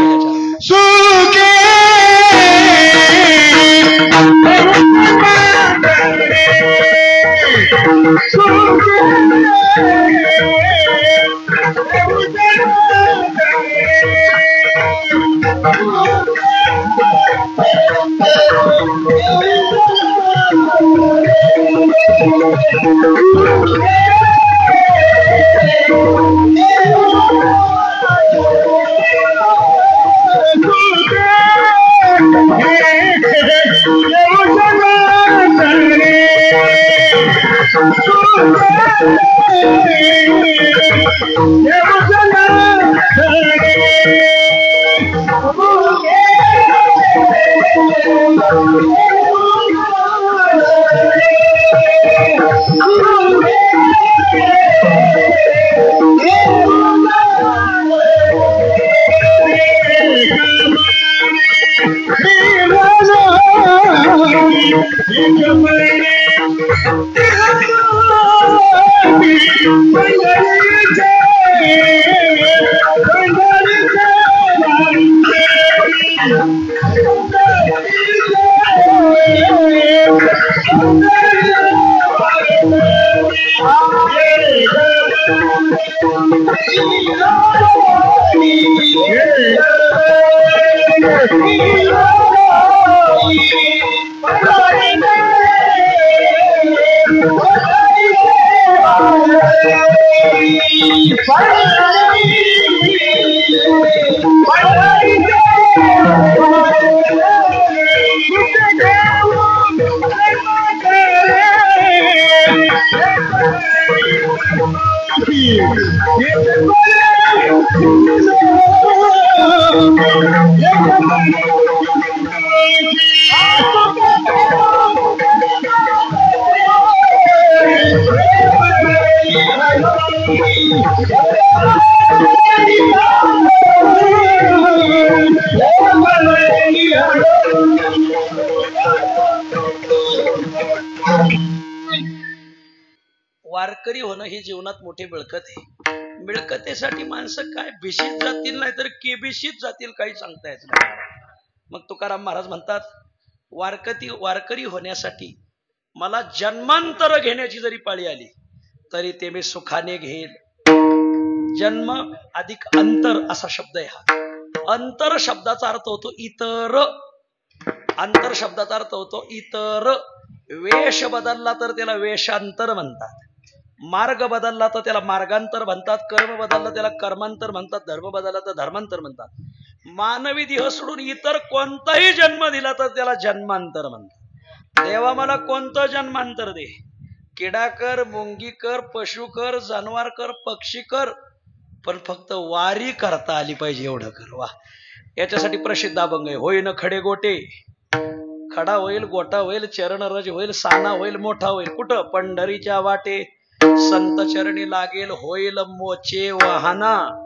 वारकरी होणं ही जीवनात मोठी मिळकत आहे. मिळकतेसाठी माणसं काय बिशीत जातील नाही तर केबिशीत जातील काही सांगता येत नाही. मग तुकाराम महाराज म्हणतात वारकरी होण्यासाठी मला जन्मांतर घेण्याची जरी पाळी आली तरी ते मी सुखाने घेईल. जन्म अधिक अंतर असा शब्द आहे हा. अंतर शब्दाचा अर्थ होतो इतर. अंतर शब्दाचा अर्थ होतो इतर. वेश बदलला तर त्याला वेशांतर म्हणतात, मार्ग बदलला तर त्याला मार्गांतर म्हणतात, कर्म बदलला त्याला कर्मांतर म्हणतात, धर्म बदलला तर धर्मांतर म्हणतात. मानवी देह सोडून इतर कोणताही जन्म दिला तर त्याला जन्मांतर म्हणतात. देवा मला कोणतं जन्मांतर दे, किडा कर, मुंगी कर, पशु कर, जानवर कर, पक्षी कर, पण फक्त वारी करता आली पाहिजे एवढं कर. वा, याच्यासाठी प्रसिद्ध अभंग आहे. होईन खडे गोटे खडा होईल, गोटा होईल, चरणरज होईल, साना होईल, मोठा होईल. कुठं? पंढरीच्या वाटे संत चरणी लागेल, होईल मोचे वाहना.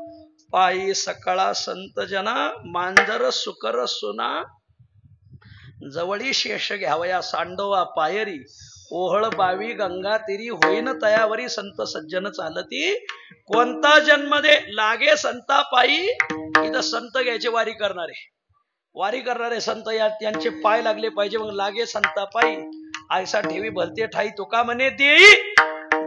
पायी सकाळा संत जना, मांजर सुकर सुना. जवळी शेष घ्यावया सांडोवा पायरी, ओहळ बावी गंगा तिरी, होईन तयावरी संत सज्जन चालती. कोणता जन्म दे लागे संता पायी. इथं संत घ्यायचे वारी करणारे संत यांचे पाय लागले पाहिजे, मग लागे संता पायी. आयसा ठेवी भलते ठाई, तुका म्हणे देई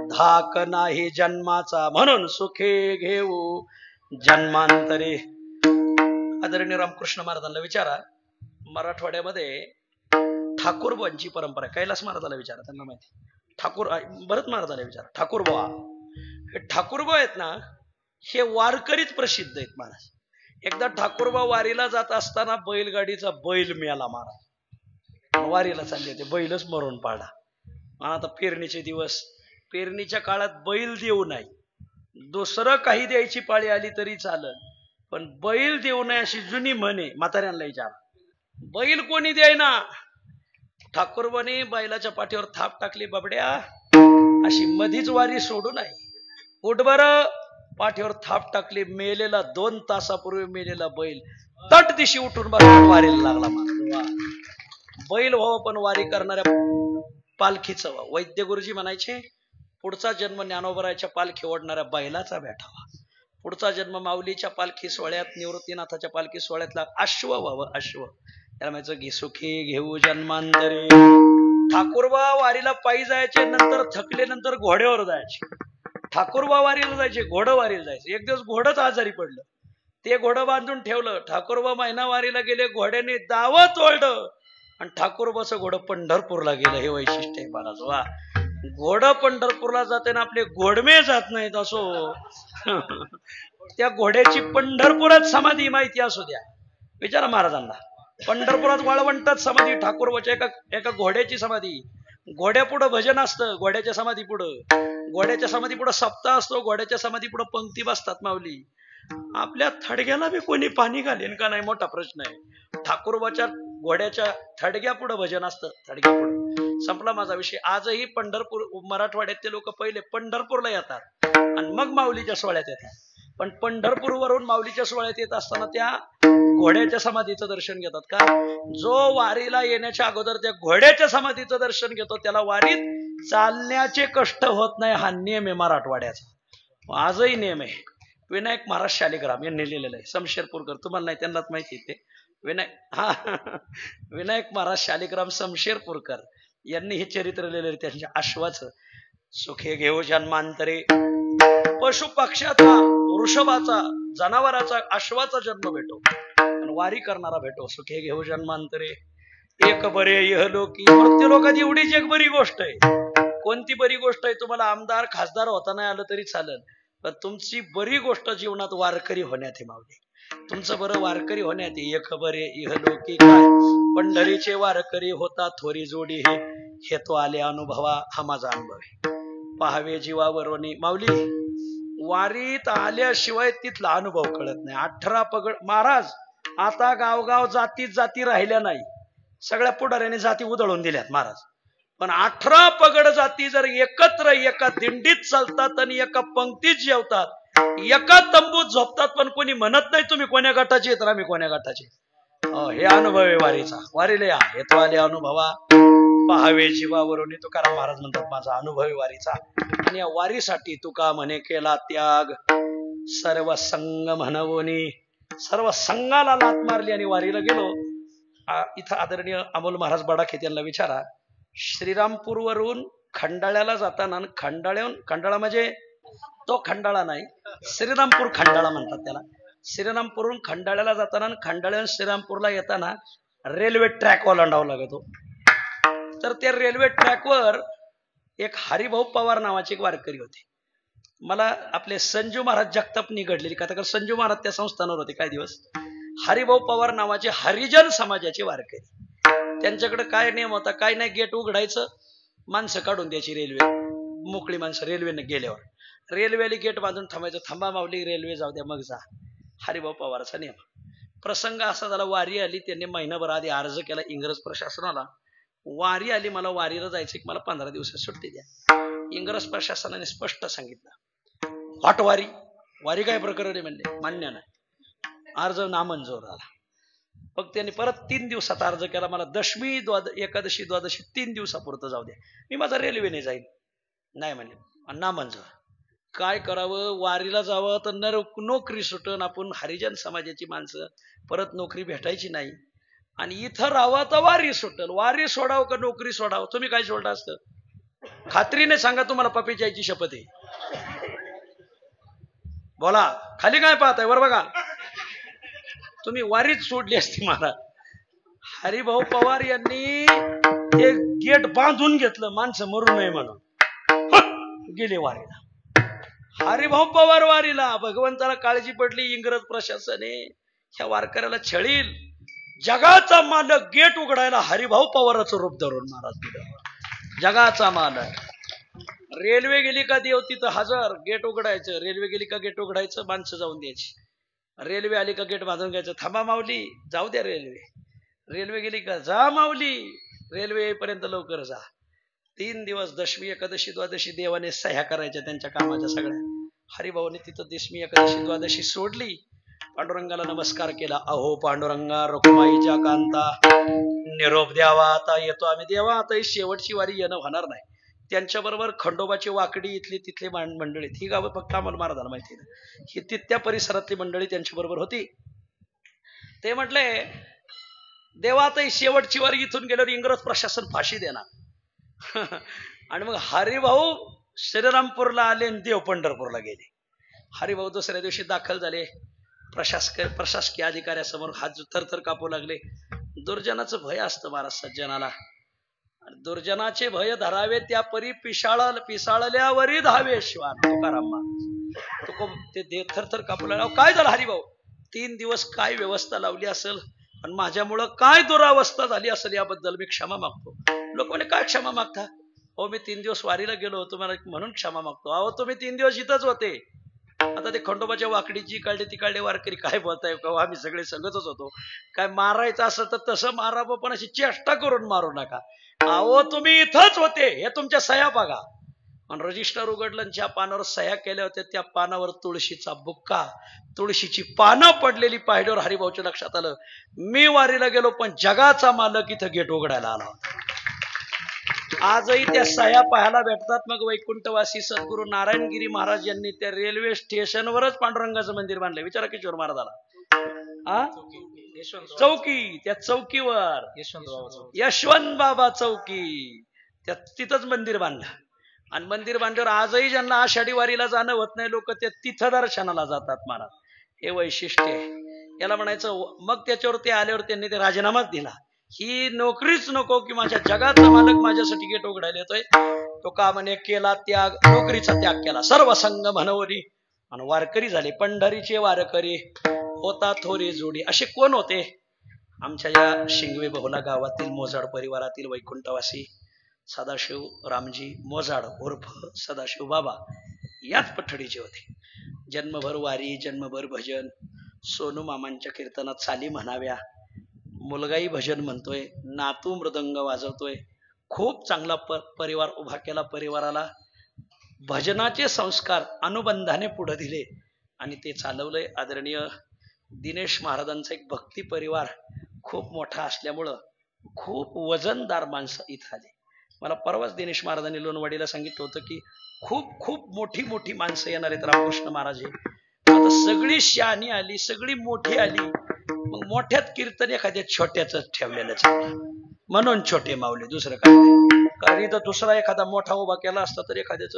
धाक नाही जन्माचा, म्हणून सुखे घेऊ जन्मांतरे. आदरणीय रामकृष्ण महाराजांना विचारा, मराठवाड्यामध्ये ठाकूरबांची परंपरा आहे. कैलास महाराजाला विचारा, त्यांना माहिती. ठाकूर भरत महाराजाला विचारा. ठाकूरबा, हे ठाकूरबा आहेत ना, हे वारकरीत प्रसिद्ध आहेत महाराज. एकदा ठाकूरबा वारीला जात असताना बैलगाडीचा बैल मिळाला महाराज. वारीला चालले होते, बैलच मरून पाडा. आता पेरणीचे दिवस, पेरणीच्या काळात बैल देऊ नाही, दुसरं काही द्यायची पाळी आली तरी चालत, पण बैल देऊ नये अशी जुनी म्हणे. म्हाताऱ्यांना विचार, बैल कोणी द्यायना. ठाकूरबाने बैलाच्या पाठीवर थाप टाकली, बाबड्या अशी मधीच वारी सोडू नाही, उठ बरं. पाठीवर थाप टाकली, मेलेला 2 तासापूर्वी मेलेला बैल तट दिशी उठून बरोबर वारीला लागला. बैल व्हावं पण वारी करणाऱ्या पालखीचं व्हावं. वैद्य गुरुजी म्हणायचे, पुढचा जन्म ज्ञानोबराच्या पालखी ओढणाऱ्या बैलाचा भेटावा, पुढचा जन्म माऊलीच्या पालखी सोहळ्यात, निवृत्तीनाथाच्या पालखी सोहळ्यातला अश्व व्हावं. अश्व त्याला म्हणायचं घे सुखी घेऊ जन्मांतरे. ठाकूरबा वारीला पायी जायचे, नंतर थकले, नंतर घोड्यावर जायचे. ठाकूरबा वारीला जायचे, घोडं वारीला जायचे. एक दिवस घोडंच आजारी पडलं, ते घोडं बांधून ठेवलं. ठाकूरबा महिना वारीला गेले, घोड्याने दावत ओढलं आणि ठाकूरबाचं घोडं पंढरपूरला गेलं. हे वैशिष्ट्य आहे महाराज. वा, घोडं पंढरपूरला जाते ना, आपले घोडमे जात नाहीत. असो त्या घोड्याची पंढरपुरात समाधी माहिती असू द्या, विचारा महाराजांना. पंढरपुरात वाळवंटात समाधी ठाकूरबाच्या एका घोड्याची समाधी. घोड्या पुढं भजन असतं, घोड्याच्या समाधी पुढं सप्ताह असतो, घोड्याच्या समाधी पुढं पंक्ती बसतात माऊली. आपल्या थडग्याला बी कोणी पाणी घालेन का नाही, मोठा प्रश्न आहे. ठाकूरबाच्या घोड्याच्या थडग्या पुढं भजन असतं, थडग्या पुढं. संपला माझा विषय. आजही पंढरपूर, मराठवाड्यातले लोक पहिले पंढरपूरला येतात आणि मग माऊलीच्या सोहळ्यात येतात. पण पंढरपूरवरून माऊलीच्या सोहळ्यात येत असताना त्या घोड्याच्या समाधीचं दर्शन घेतात का? जो वारीला येण्याच्या अगोदर त्या घोड्याच्या समाधीचं दर्शन घेतो त्याला वारीत चालण्याचे कष्ट होत नाही. हा नियम आहे मराठवाड्याचा, आजही नियम आहे. विनायक महाराज शालिग्राम यांनी लिहिलेलं आहे. शमशेरपूरकर, तुम्हाला नाही, त्यांनाच माहिती ते. विनायक महाराज शालिग्राम शमशेरपूरकर यांनी हे चरित्र लिहिलेलं त्यांच्या अश्वाचं. सुखे घेऊ जन्मांतरे. पशु पक्ष्याचा, वृषभाचा, जनावराचा, अश्वाचा जन्म भेटो, वारी करणारा भेटो. सुखे घेऊ जन्मांतरे. एक बरे इहलोकी. मृत्यूलोकात एवढीच एक बरी गोष्ट आहे. कोणती बरी गोष्ट आहे? तुम्हाला आमदार खासदार होता नाही आलं तरी चालेल, पण तुमची बरी गोष्ट जीवनात वारकरी होण्यात आहे माऊली. तुमचं बरं वारकरी होण्यात आहे. एक बरे इहलोकी काय, पंढरीचे वारकरी होता थोरी जोडी हे तो आले अनुभवा. हा माझा अनुभव आहे. पहावे जीवावरोनी. माऊली, वारीत आल्याशिवाय तिथला अनुभव कळत नाही. 18 पगड महाराज, आता गावगाव जाती राहिल्या नाही, सगळ्या पुढाऱ्यांनी जाती उधळून दिल्यात महाराज. पण 18 पगड जाती जर एकत्र एका दिंडीत चालतात आणि एका पंक्तीत जेवतात, एका तंबूत झोपतात, पण कोणी म्हणत नाही तुम्ही कोण्या गटाचे तर आम्ही कोण्या गटाचे. हे अनुभव आहे वारीचा. वारीला या, येतो आले अनुभवा. पहावे जीवावरून. तुकाराम महाराज म्हणतात माझा अनुभव आहे वारीचा. आणि या वारीसाठी तुका म्हणे केला त्याग, सर्व संग म्हणवोनी. सर्व संघाला लात मारली आणि वारीला गेलो. इथं आदरणीय अमोल महाराज बडाखे यांना विचारा, श्रीरामपूरवरून खंडाळ्याला जाताना, खंडाळा म्हणजे तो खंडाळा नाही, श्रीरामपूर खंडाळा म्हणतात त्याला. श्रीरामपूरहून खंडाळ्याला जाताना, खंडाळ्याहून श्रीरामपूरला येताना रेल्वे ट्रॅक ओलांडावा लागतो. तर त्या रेल्वे ट्रॅकवर एक हरिभाऊ पवार नावाचे एक वारकरी होते. मला आपले संजू महाराज जगताप निघडलेली कथा, कारण संजू महाराज त्या संस्थानावर होते काही दिवस. हरिभाऊ पवार नावाचे हरिजन समाजाचे वारकरी. त्यांच्याकडे काय नियम होता, काय नाही, गेट उघडायचं, माणसं काढून द्यायची रेल्वे, मोकळी माणसं रेल्वेने गेल्यावर. रेल्वेला गेट बांधून थांबायचं, थांबा माऊली रेल्वे जाऊ द्या मग जा. हरिभाऊ पवाराचा नियम. प्रसंग असा झाला, वारी आली, त्यांनी महिनाभर आधी अर्ज केला इंग्रज प्रशासनाला, वारी आली, मला वारीला जायचं, मला 15 दिवसात सुट्टी द्या. इंग्रज प्रशासनाने स्पष्ट सांगितलं, वाट वारी, वारी काय प्रकरण म्हणले, मान्य नाही, अर्ज नामंजूर आला. मग त्यांनी परत 3 दिवसात अर्ज केला, मला दशमी एकादशी द्वादशी 3 दिवसापुरतं जाऊ द्या, मी माझा रेल्वेने जाईल. नाही म्हणले, नामंजूर. काय करावं, वारीला जावं तर नोकरी सुटन, आपण हरिजन समाजाची माणसं, परत नोकरी भेटायची नाही, आणि इथं राहावं तर वारी सुटल. वारी सोडावं का नोकरी सोडावं, तुम्ही काय सोडलं असतं? खात्रीने सांगा, तुम्हाला पप्पीची शपथ आहे. बोला, खाली काय पाहताय, वर बघा. तुम्ही वारीच सोडली असती महाराज. हरिभाऊ पवार यांनी ते गेट बांधून घेतलं, माणसं मरू नये म्हणून, गेले वारीला. हरिभाऊ पवार वारीला. भगवंताला काळजी पडली, इंग्रज प्रशासने ह्या वारकऱ्याला छळील, जगाचा मालक गेट उघडायला हरिभाऊ पवाराचं रूप धरून महाराज, जगाचा मालक. रेल्वे गेली का देव तिथं हजर, गेट उघडायचं, रेल्वे गेली का गेट उघडायचं, माणसं जाऊन द्यायची. रेल्वे आली का गेट बांधून घ्यायचं, थांबा माऊली, जाऊ द्या रेल्वे. रेल्वे गेली का, जा माऊली, रेल्वे येईपर्यंत लवकर जा. 3 दिवस दशमी एकादशी द्वादशी देवाने सह्या करायच्या त्यांच्या कामाच्या सगळ्या. हरिभाऊने तिथं दशमी एकादशी द्वादशी सोडली, पांडुरंगाला नमस्कार केला. अहो पांडुरंगा, रखुमाईच्या कांता, निरोप द्यावा, आता येतो आम्ही. देवा, आता ही शेवटची वारी येणं होणार नाही. त्यांच्याबरोबर खंडोबाची वाकडी इथली तिथली मंडळी, ही गावं फक्त आम्हाला महाराजांना माहिती नाही, ही तिथल्या परिसरातली मंडळी त्यांच्या बरोबर होती. ते म्हटले, देवा, आता ही शेवटची वारी, इथून गेल्यावर इंग्रज प्रशासन फाशी देणार. आणि मग हरिभाऊ श्रीरामपूरला आले आणि देव पंढरपूरला गेले. हरिभाऊ दुसऱ्या दिवशी दाखल झाले, प्रशासकीय अधिकाऱ्यासमोर हात थरथर कापू लागले. दुर्जनाचं भय असतं महाराज सज्जनाला, दुर्जनाचे भय धरावे त्या परी पिसाळल्यावरी धावे श्वान. तुकाराम ते थरथर कापू लागले. काय झालं हरिभाऊ, 3 दिवस काय व्यवस्था लावली असेल आणि माझ्यामुळं काय दुरावस्था झाली असेल, याबद्दल मी क्षमा मागतो. लोक म्हणे, काय क्षमा मागता? हो, मी 3 दिवस वारीला गेलो होतो म्हणून क्षमा मागतो. अहो, तुम्ही 3 दिवस इथंच होते. आता ते खंडोबाच्या वाकडीची काढले तिकडले वारकरी काय बोलताय का, आम्ही सगळे संगतच होतो. काय मारायचं असं तर तसं मारावं, पण अशी चेष्टा करून मारू नका. अहो, तुम्ही इथंच होते, हे तुमच्या सह्या बघा. आणि रजिस्टर उघडलं, ज्या पानावर सह्या केल्या होत्या त्या पानावर तुळशीचा बुक्का, तुळशीची पानं पडलेली पाहिल्यावर हरिभाऊच्या लक्षात आलं, मी वारीला गेलो पण जगाचा मालक इथं गेट उघडायला आला होता. आजही त्या सह्या पाहायला भेटतात. मग वैकुंठवासी सद्गुरू नारायणगिरी महाराज यांनी त्या रेल्वे स्टेशनवरच पांडुरंगाचं मंदिर बांधलंय. विचारा किशोर महाराजाला. चौकी, त्या चौकीवर यशवंत बाबा चौकी, त्या तिथंच मंदिर बांधलं. आणि मंदिर बांधल्यावर आजही ज्यांना आषाढी वारीला जाणं होत नाही, लोक ते तिथं दर्शनाला जातात महाराज. हे वैशिष्ट्य आहे, याला म्हणायचं. मग त्याच्यावर ते आल्यावर त्यांनी ते राजीनामाच दिला, ही नोकरीच नको, की माझ्या जगाचा मालक माझ्यासाठी गेट उघडायला येतोय. तो का म्हणे, केला त्याग, नोकरीचा त्याग केला, सर्व संग म्हणवरी, आणि वारकरी झाले. पंढरीचे वारकरी होता थोरी जोडी. असे कोण होते? आमच्या या शिंगवे बहुला गावातील मोजाड परिवारातील वैकुंठवासी सदाशिव रामजी मोजाड उर्फ सदाशिव बाबा याच पठडीचे होते. जन्मभर वारी, जन्मभर भजन, सोनू मामांच्या कीर्तनात चाली म्हणाव्या, मुलगाही भजन म्हणतोय, नातू मृदंग वाजवतोय. खूप चांगला परिवार उभा केला. परिवाराला भजनाचे संस्कार अनुबंधाने पुढे दिले आणि ते चालवलंय. आदरणीय दिनेश महाराजांचा एक भक्ती परिवार खूप मोठा असल्यामुळं खूप वजनदार माणसं इथं आली. मला परवाच दिनेश महाराजांनी लोणवाडीला सांगितलं होतं की खूप खूप मोठी मोठी माणसं येणार आहेत रामकृष्ण महाराज हे. आता सगळी शहाणी आली, सगळी मोठी आली. मग मोठ्यात कीर्तन एखाद्या छोट्याच ठेवलेलं म्हणून छोटे माऊली, दुसरं काय नाही. कारण इथं दुसरा एखादा मोठा उभा केला असता तर एखाद्याच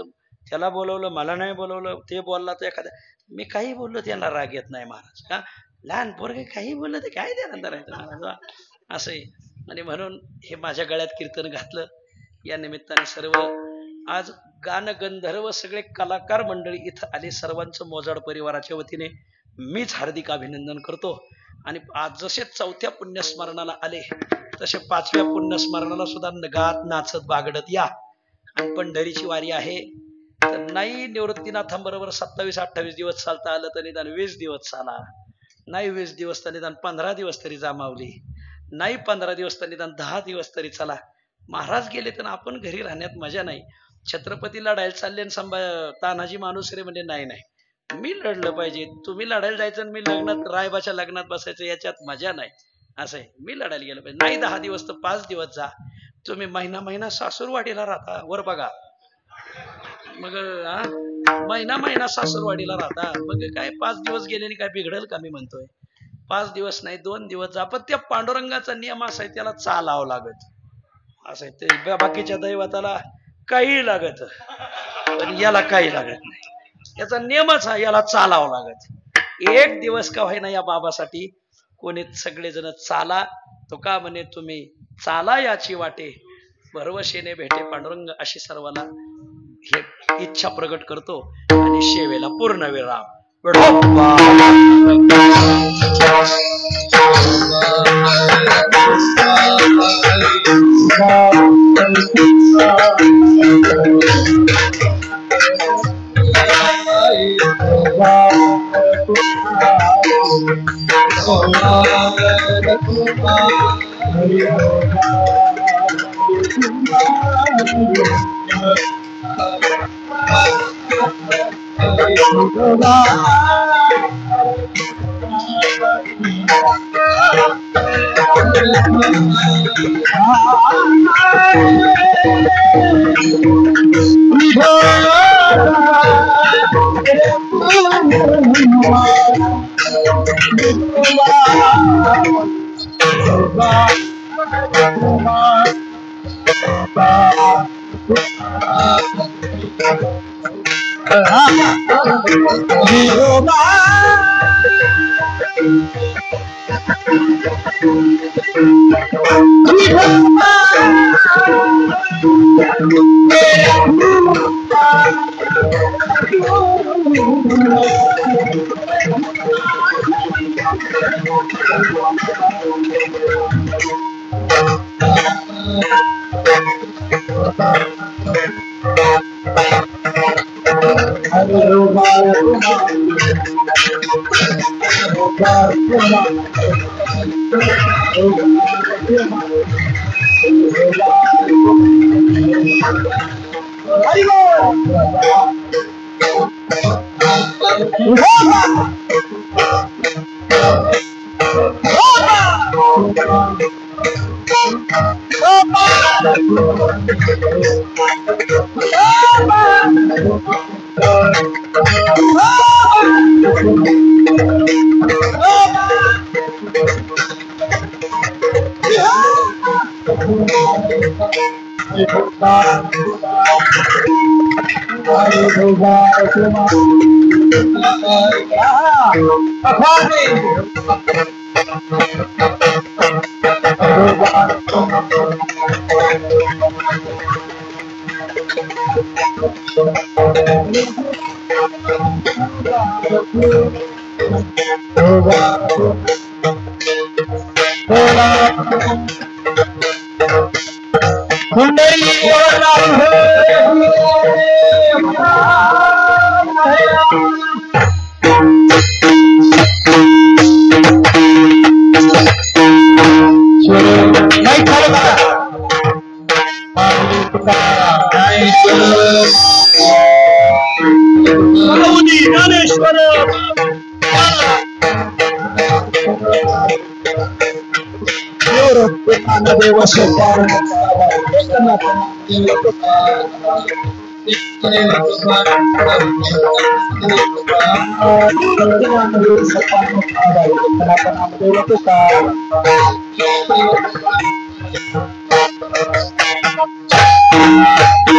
त्याला बोलवलं, मला नाही बोलवलं, ते बोलला तर एखाद्या, मी काही बोललो त्याला राग येत नाही महाराज. का लहान पोरगे काही बोललं ते काय त्यानंतर महाराज असंही. आणि म्हणून हे माझ्या गळ्यात कीर्तन घातलं. या निमित्ताने सर्व आज गान गंधर्व सगळे कलाकार मंडळी इथं आले. सर्वांचं मोजाड परिवाराच्या वतीने मीच हार्दिक अभिनंदन करतो. आणि आज जसे 4थ्या पुण्यस्मरणाला आले तसे 5व्या पुण्यस्मरणाला सुद्धा गात नाचत बागडत या. आणि पंढरीची वारी आहे तर नाही निवृत्तीनाथांबरोबर 27-28 दिवस चालता आलं तर निदान 20 दिवस चाला. नाही 20 दिवस तर निदान 15 दिवस तरी जा माऊली, नाही 15 दिवस तर निदान 10 दिवस तरी चला. महाराज गेले तर आपण घरी राहण्यात मजा नाही. छत्रपती लढायला चालले आणि तानाजी माणूस रे म्हणजे नाही नाही, मी लढलं पाहिजे. तुम्ही लढायला जायचं आणि मी लग्नात रायबाच्या लग्नात बसायचं याच्यात मजा नाही. असं आहे, मी लढायला गेलं पाहिजे. नाही 10 दिवस तर 5 दिवस जा. तुम्ही महिना महिना सासूरवाडीला राहता, वर बघा मग महिना महिना सासूरवाडीला राहता, मग काय 5 दिवस गेले काय बिघडल का? मी म्हणतोय 5 दिवस नाही 2 दिवस जा. पण त्या पांडुरंगाचा नियम असा आहे, त्याला चालावं लागत. असं आहे ते, बाकीच्या दैवताला काही लागत पण याला काही लागत नाही. याचा नियमच हा, याला चालावं लागत. 1 दिवस का होईना या बाबासाठी कोणी सगळेजण चाला. तो का म्हणे तुम्ही चाला याची वाटे, भरवशेने भेटे पांडुरंग, अशी सर्वांना हे इच्छा प्रकट करतो आणि शेवेला पूर्ण विराम.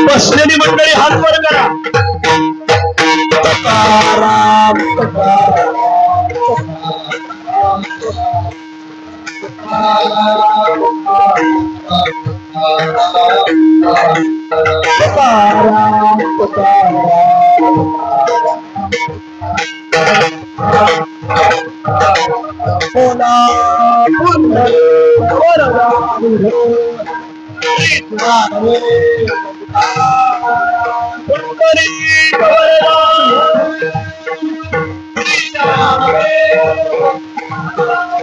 बसलेली मंडळी हात वर करा. तुकाराम तुकाराम हा